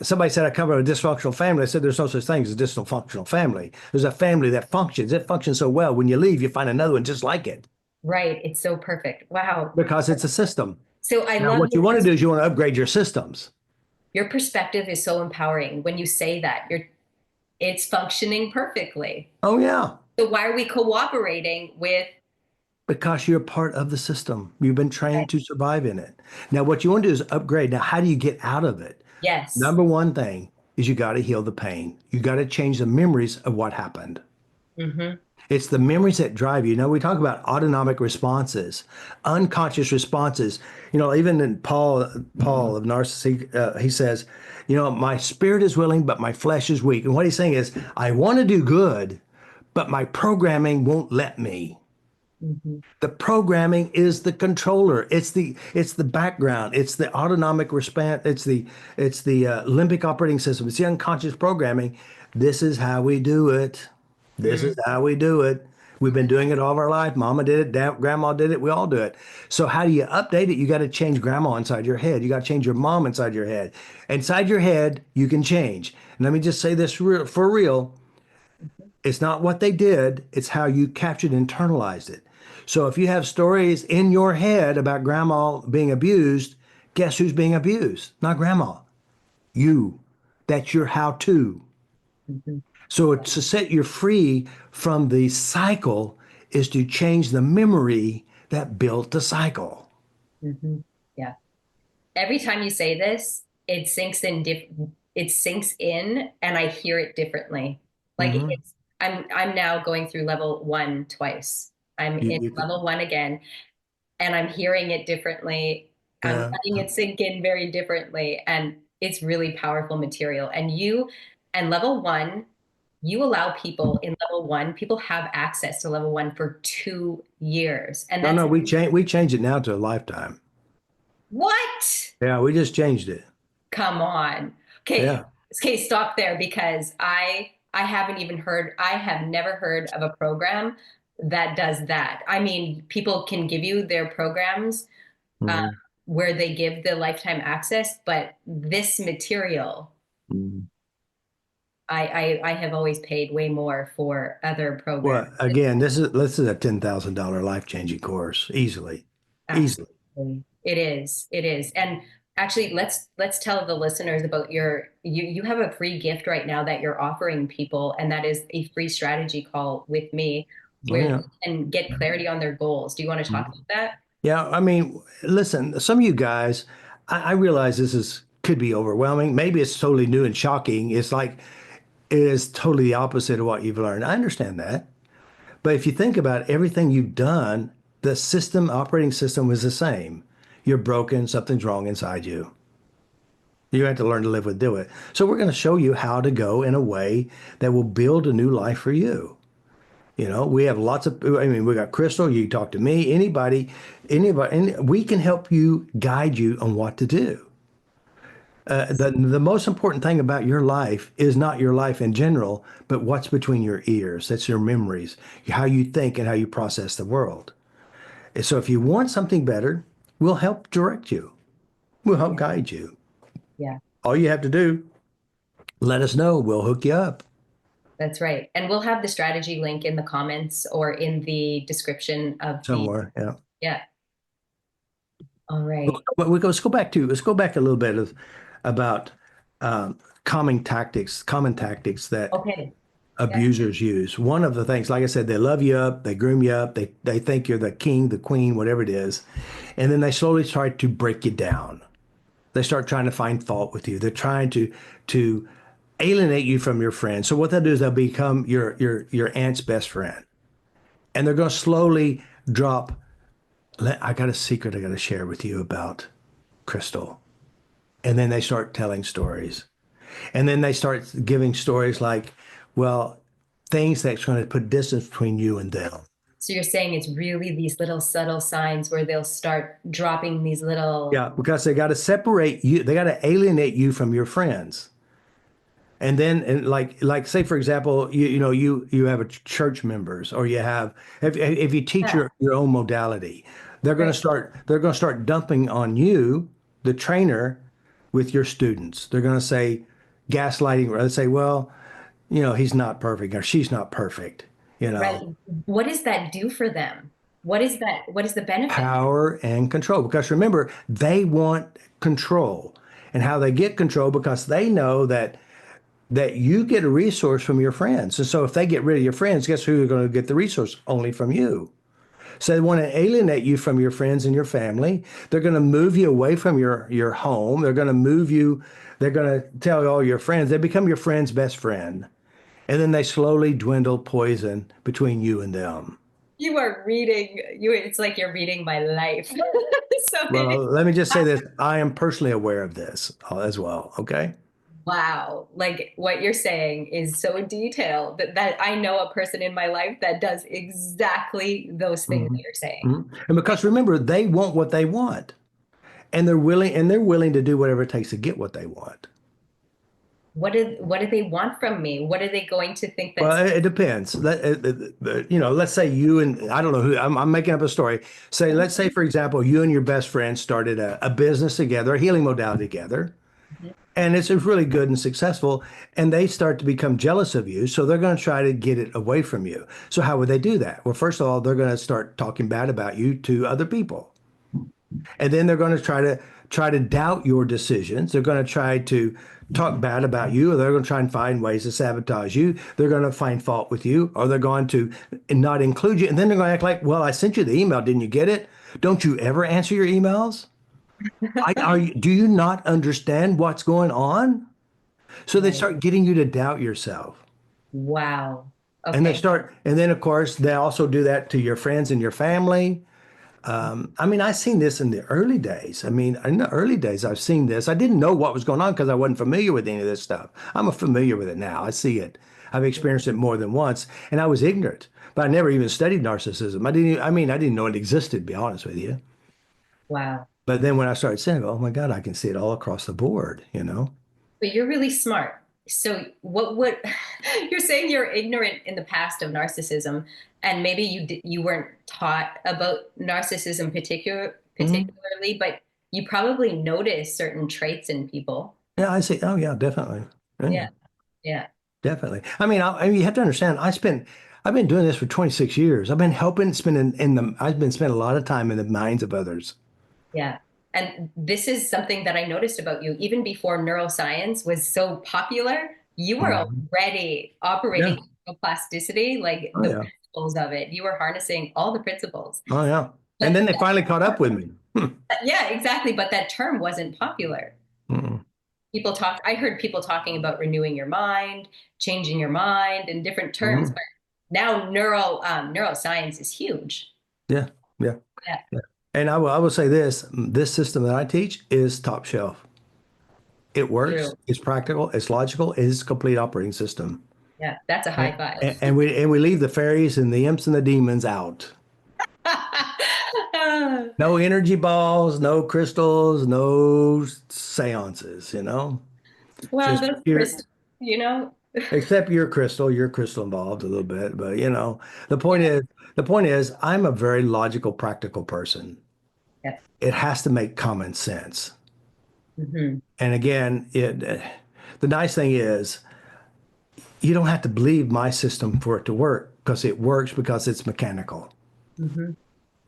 somebody said, I come from a dysfunctional family. I said, there's no such thing as a dysfunctional family. There's a family that functions. It functions so well. When you leave, you find another one just like it Right. It's so perfect. Wow. because it's a system. So I Now, love what you want to do is you want to upgrade your systems. your perspective is so empowering. When you say that, it's functioning perfectly. Oh, yeah, So why are we cooperating with? because you're part of the system. You've been Right. trained to survive in it. Now, what you want to do is upgrade. Now, how do you get out of it? Yes. Number one thing is you got to heal the pain. You got to change the memories of what happened. Hmm. It's the memories that drive you. Now, we talk about autonomic responses, unconscious responses. Even in Paul of Narcissists, he says, my spirit is willing, but my flesh is weak. And what he's saying is, I want to do good, but my programming won't let me. Hmm. The programming is the controller. It's the background. It's the autonomic response. It's the limbic operating system. It's the unconscious programming. This is how we do it. This is how we do it. We've been doing it all of our life. Mama did it. Grandma did it. We all do it. So how do you update it? You got to change grandma inside your head. You got to change your mom inside your head. Inside your head, you can change. And let me just say this for real. It's not what they did, it's how you captured and internalized it. So if you have stories in your head about grandma being abused, guess who's being abused? Not grandma, you. That's your how to. Hmm. So to set you free from the cycle is to change the memory that built the cycle. Hmm. Yeah. Every time you say this, it sinks in and I hear it differently. Like Hmm. I'm now going through level one twice. I'm You, in you could, level one again and I'm hearing it differently. I'm yeah. letting it sink in very differently. And it's really powerful material. And level one, you allow people in level one, people have access to level one for 2 years. And No, that's no, we changed it now to a lifetime. what? Yeah, we just changed it. Come on. Okay, Yeah. okay, stop there because I have never heard of a program that does that. I mean, people can give you their programs uh, Mhm. where they give the lifetime access, but this material, Mhm. I have always paid way more for other programs. Well, again, this is a $10,000 life-changing course, easily, easily. Absolutely. It is. It is. And actually, let's tell the listeners about you have a free gift right now that you're offering people, and that is a free strategy call with me Oh, where yeah. they can get clarity on their goals. Do you want to talk Mhm. about that? Yeah, I mean, listen, some of you guys, I realize this is could be overwhelming. Maybe it's totally new and shocking. It's like it is totally the opposite of what you've learned. I understand that. But if you think about everything you've done, the operating system was the same. You're broken, something's wrong inside you. You have to learn to live with do it. So we're going to show you how to go in a way that will build a new life for you. We have lots of, I mean, we got Crystal, you talk to me, anybody, and we can help you guide you on what to do. The most important thing about your life is not your life in general, but what's between your ears. That's your memories, how you think and how you process the world. And so if you want something better, we'll help direct you. We'll help Yeah. guide you. Yeah, All you have to do, let us know. We'll hook you up that's right. And we'll have the strategy link in the comments or in the description of the, somewhere. Yeah. yeah. All right. But let's go back a little bit about um, common tactics that Okay. Yeah. abusers use. One of the things, like I said, they love you up, they groom you up, they think you're the king, the queen, whatever it is, And then they slowly start to break you down. They start trying to find fault with you. They're trying to alienate you from your friends. So what they'll do is they'll become your aunt's best friend. And they're going to slowly drop. I got a secret I got to share with you about Crystal. And then they start telling stories. And then they start giving stories like, well, things that's going to put distance between you and them. So you're saying it's really these little subtle signs where they'll start dropping these little, Yeah, because they got to separate you, they got to alienate you from your friends. And then, and like say for example, you have a church members, or you have, if you teach yeah, your own modality, right. they're going to start dumping on you, the trainer, with your students. They're going to say gaslighting, or they say, well, he's not perfect or she's not perfect, you Right. know, What does that do for them? What is that? What is the benefit? power and control. Because remember, they want control, and how they get control because they know that you get a resource from your friends. And so if they get rid of your friends, guess who are going to get the resource? Only from you. So they want to alienate you from your friends and your family. They're going to move you away from your home. They're going to move you. They're going to tell all your friends. They become your friend's best friend. And then they slowly dwindle poison between you and them. You are reading, it's like you're reading my life. So Well, let me just say this. I am personally aware of this as well. Okay. wow, like what you're saying is so detailed that I know a person in my life that does exactly those things Mhm. that you're saying. Mhm. And because remember, they want what they want, and they're willing to do whatever it takes to get what they want. What do they want from me? What are they going to think that's Well, it depends. Let's say you and I don't know who, I'm making up a story. Say, let's say, for example, you and your best friend started a business together, a healing modality together, and it's really good and successful, and they start to become jealous of you. So they're going to try to get it away from you. So how would they do that? Well, first of all, they're going to start talking bad about you to other people. And then they're going to try to doubt your decisions. They're going to try to talk bad about you, or they're going to try and find ways to sabotage you. They're going to find fault with you, or they're going to not include you. And then they're going to act like, well, I sent you the email. Didn't you get it? Don't you ever answer your emails? Do you not understand what's going on? So they right? start getting you to doubt yourself. Wow. And Okay. then of course, they also do that to your friends and your family. I mean, I've seen this in the early days. I mean, in the early days, I've seen this. I didn't know what was going on because I wasn't familiar with any of this stuff. I'm familiar with it now. I see it. I've experienced it more than once, and I was ignorant. But I never even studied narcissism. I didn't know it existed, to be honest with you. Wow. But then when I started saying, oh my God, I can see it all across the board. But you're really smart. So what would you're saying you're ignorant in the past of narcissism, and maybe you weren't taught about narcissism Mhm. particularly, but you probably notice certain traits in people. Yeah, I see. Oh yeah, definitely. Yeah, Yeah, yeah, definitely. I mean, you have to understand, I've been doing this for 26 years. I've been helping, I've been spending a lot of time in the minds of others. yeah. And this is something that I noticed about you. Even before neuroscience was so popular, you were Mhm. already Yeah. operating neuroplasticity, like Oh the yeah. principles of it. You were harnessing all the principles. Oh yeah. And But then they finally caught up with me. yeah, exactly. But that term wasn't popular. Mm-mm. I heard people talking about renewing your mind, changing your mind in different terms, Mhm. but now neuroscience is huge. Yeah. Yeah. Yeah, Yeah. And I will say this system that I teach is top shelf. It works. true. It's practical. It's logical. It's a complete operating system. Yeah, that's a And, high five. and we leave the fairies and the imps and the demons out. No energy balls, no crystals, no seances. Well, Just those your crystals, you know, except your crystal involved a little bit, but the point yeah, is the point is I'm a very logical, practical person. yeah. It has to make common sense. Hmm. And again, the nice thing is you don't have to believe my system for it to work because it works because it's mechanical. Hmm.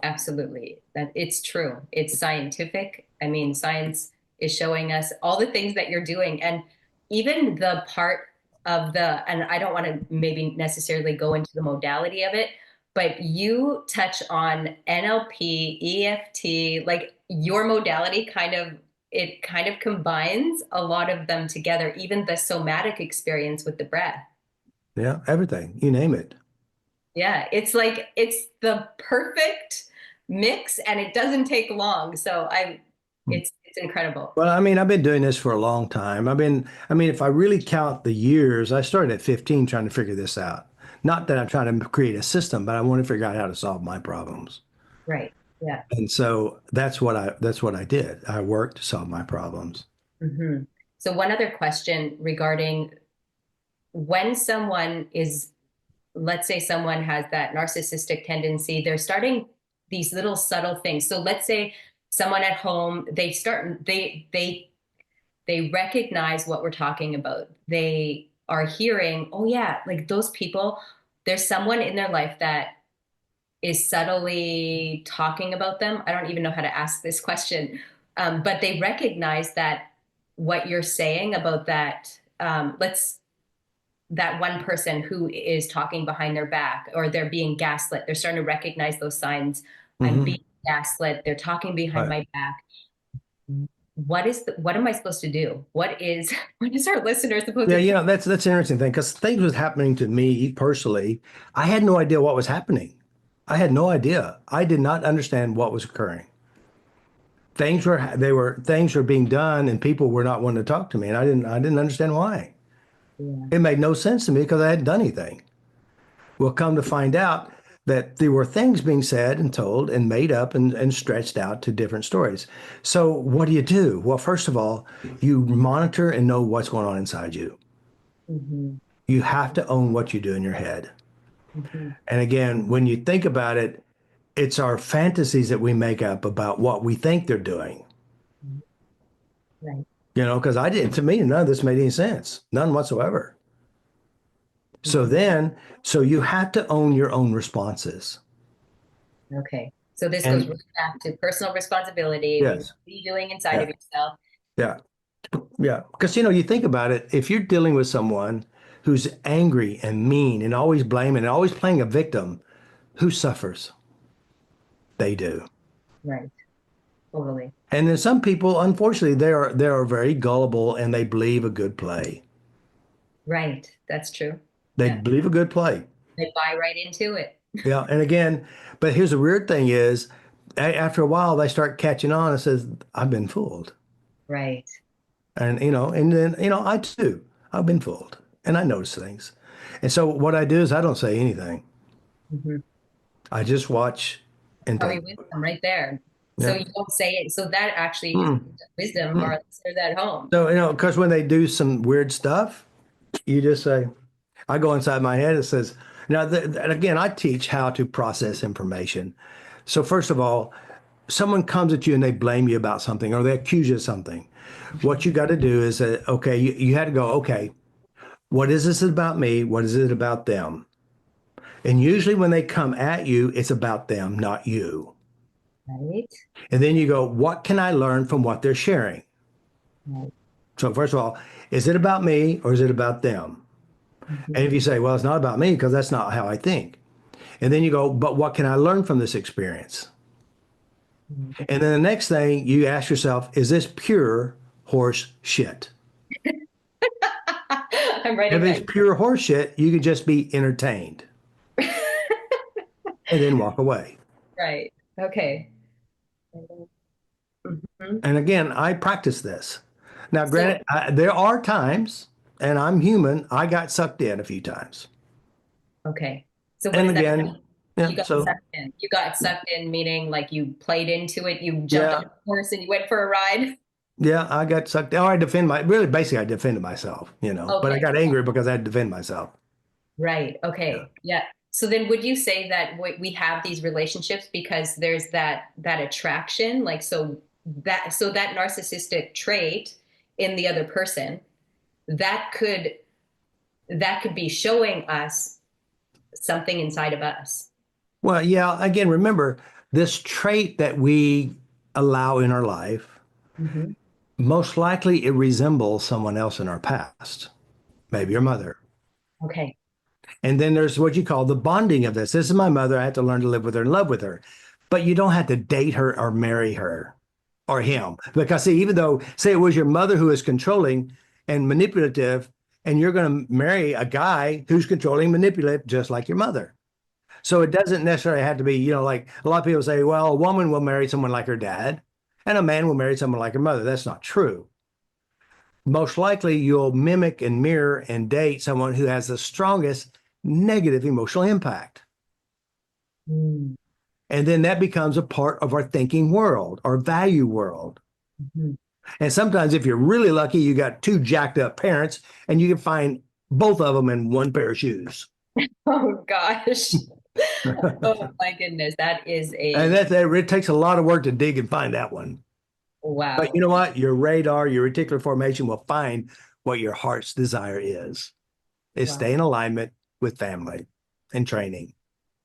Absolutely. That it's true. It's scientific. I mean, science is showing us all the things that you're doing. And even and I don't want to maybe necessarily go into the modality of it, but you touch on NLP, EFT, like your modality kind of combines a lot of them together, even the somatic experience with the breath. Yeah, everything, you name it. Yeah, it's like it's the perfect mix and it doesn't take long. So it's incredible. Well, I mean, I've been doing this for a long time. I mean, if I really count the years, I started at 15 trying to figure this out. Not that I'm trying to create a system, but I want to figure out how to solve my problems. Right. Yeah. And so that's what I did. I worked to solve my problems. Hmm. So one other question regarding when someone is, let's say someone has that narcissistic tendency, they're starting these little subtle things. So let's say someone at home, they recognize what we're talking about. They are hearing, oh yeah, like those people, there's someone in their life that is subtly talking about them. I don't even know how to ask this question, but they recognize that what you're saying about that, that one person who is talking behind their back or they're being gaslit. They're starting to recognize those signs. I'm Hmm. being gaslit. They're talking behind Right. my back. What am I supposed to do? What is our listener supposed Yeah, to do? that's an interesting thing because things was happening to me personally. I had no idea what was happening. I had no idea. I did not understand what was occurring. Things were being done and people were not wanting to talk to me, and I didn't understand why. Yeah. It made no sense to me because I hadn't done anything. We'll come to find out that there were things being said and told and made up and stretched out to different stories. So what do you do? Well, first of all, you monitor and know what's going on inside you. Hmm. You have to own what you do in your head. Hmm. And again, when you think about it, it's our fantasies that we make up about what we think they're doing. Right. Because to me, none of this made any sense, none whatsoever. So Hmm. then, so you have to own your own responses. Okay. So this goes And right back to personal responsibility. What yes, are you doing inside of yeah, yourself? yeah, yeah. Because, you think about it, if you're dealing with someone who's angry and mean and always blaming and always playing a victim, who suffers? They do. Right. Totally. And then some people, unfortunately, they are very gullible and they believe a good play. Right. That's true. They Yeah. believe a good play. They buy right into it. Yeah. And again, but here's the weird thing is, after a while, they start catching on and says, I've been fooled. Right. And then, I too, I've been fooled and I notice things. And so what I do is I don't say anything. Hmm. I just watch and Probably think. wisdom right there. So Yeah. you don't say it. So that actually is Mm, wisdom for mm. our listeners at home. So, because when they do some weird stuff, you just say, I go inside my head. It says, now, and again, I teach how to process information. So, first of all, someone comes at you and they blame you about something or they accuse you of something. What you got to do is, okay, you had to go, okay, what is this about me? What is it about them? And usually when they come at you, it's about them, not you. Right. And then you go, what can I learn from what they're sharing? Right. So, first of all, is it about me or is it about them? And Hmm. if you say, well, it's not about me because that's not how I think. And then you go, but what can I learn from this experience? And then the next thing you ask yourself, is this pure horse shit? I'm If writing it's that. pure horse shit, you can just be entertained and then walk away. Right. Okay. Mhm. And again, I practice this. Now, So, granted, there are times, and I'm human, I got sucked in a few times. okay. So what And does that again, mean? yeah, You got so sucked in. You got sucked in, meaning like you played into it, you jumped on yeah, a horse and you went for a ride. yeah, I got sucked in. Or really basically I defended myself, but I Okay. got angry because I had to defend myself. Right. Yeah. Okay. Yeah. So then would you say that we have these relationships because there's that attraction, like so that narcissistic trait in the other person that could that could be showing us something inside of us. Well, yeah, again, remember this trait that we allow in our life, Hmm. most likely it resembles someone else in our past, maybe your mother. Okay. And then there's what you call the bonding of this. This is my mother. I have to learn to live with her and love with her. But you don't have to date her or marry her or him. Because see, even though, say it was your mother who is controlling and manipulative, and you're going to marry a guy who's controlling, manipulative, just like your mother. So it doesn't necessarily have to be, like a lot of people say, well, a woman will marry someone like her dad, and a man will marry someone like her mother. That's not true. Most likely you'll mimic and mirror and date someone who has the strongest negative emotional impact. Mm. And then that becomes a part of our thinking world, our value world. Mhm. And sometimes, if you're really lucky, you got two jacked up parents and you can find both of them in one pair of shoes. Oh gosh. Oh my goodness. That is And a it takes a lot of work to dig and find that one. But you wow. know what? Your radar, your reticular formation will find what your heart's desire is Wow. stay in alignment with family and training.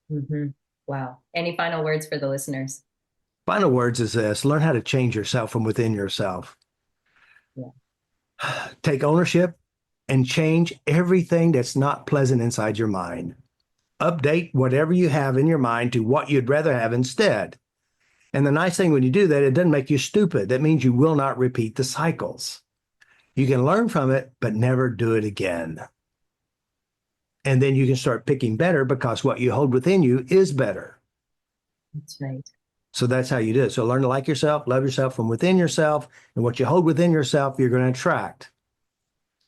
Hmm. Wow. Any final words for the listeners? Final words is this: learn how to change yourself from within yourself. Yeah. Take ownership and change everything that's not pleasant inside your mind. Update whatever you have in your mind to what you'd rather have instead. And the nice thing when you do that, it doesn't make you stupid. That means you will not repeat the cycles. You can learn from it, but never do it again. And then you can start picking better because what you hold within you is better. That's right. So that's how you do it. So learn to like yourself, love yourself from within yourself, and what you hold within yourself, you're going to attract.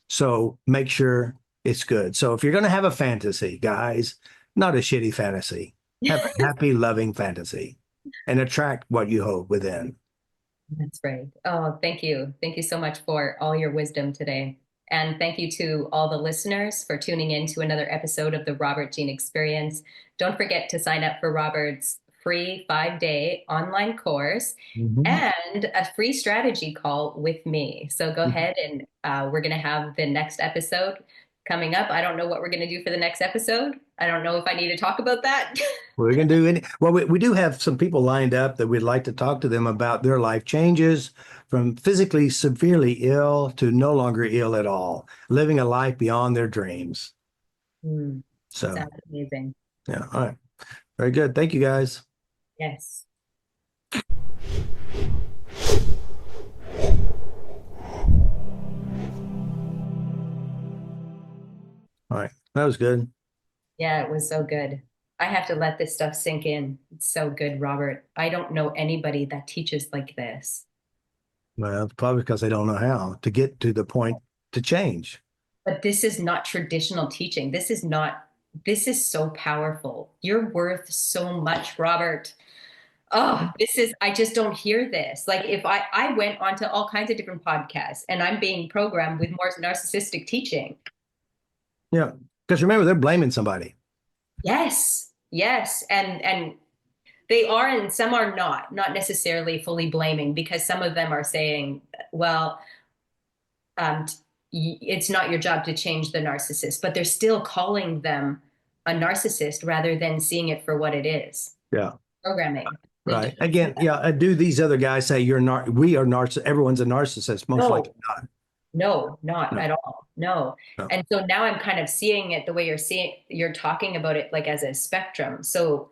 So make sure it's good. So if you're going to have a fantasy, guys, not a shitty fantasy, have a happy, loving fantasy and attract what you hold within. That's right. Oh, thank you. Thank you so much for all your wisdom today. And thank you to all the listeners for tuning in to another episode of the Robert Jean Experience. Don't forget to sign up for Robert's free 5-day online course Mhm. and a free strategy call with me. So go ahead and we're going to have the next episode coming up. I don't know what we're going to do for the next episode. I don't know if I need to talk about that. We're going to do any, well, we do have some people lined up that we'd like to talk to them about their life changes from physically severely ill to no longer ill at all, living a life beyond their dreams. Hmm, So, sounds amazing. yeah. All right. Very good. Thank you, guys. Yes. All right. That was good. Yeah, it was so good. I have to let this stuff sink in. It's so good, Robert. I don't know anybody that teaches like this. Well, probably because they don't know how to get to the point to change. But this is not traditional teaching. This is so powerful. You're worth so much, Robert. Oh, I just don't hear this. Like if I went onto all kinds of different podcasts and I'm being programmed with more narcissistic teaching. Yeah. Because remember, they're blaming somebody. Yes, yes. And they are, and some are not necessarily fully blaming because some of them are saying, well, um, it's not your job to change the narcissist, but they're still calling them a narcissist rather than seeing it for what it is. Yeah. Programming. They Right. don't do Again, that. yeah. Do these other guys say we are everyone's a narcissist? Most likely No, not. no, not No. at all. No. No. And so now I'm kind of seeing it the way you're talking about it like as a spectrum. So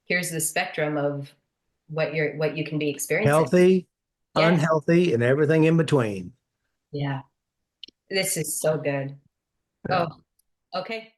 here's the spectrum of what you can be experiencing. Healthy, Yes. unhealthy, and everything in between. Yeah. This is so good. Yeah. Oh, okay.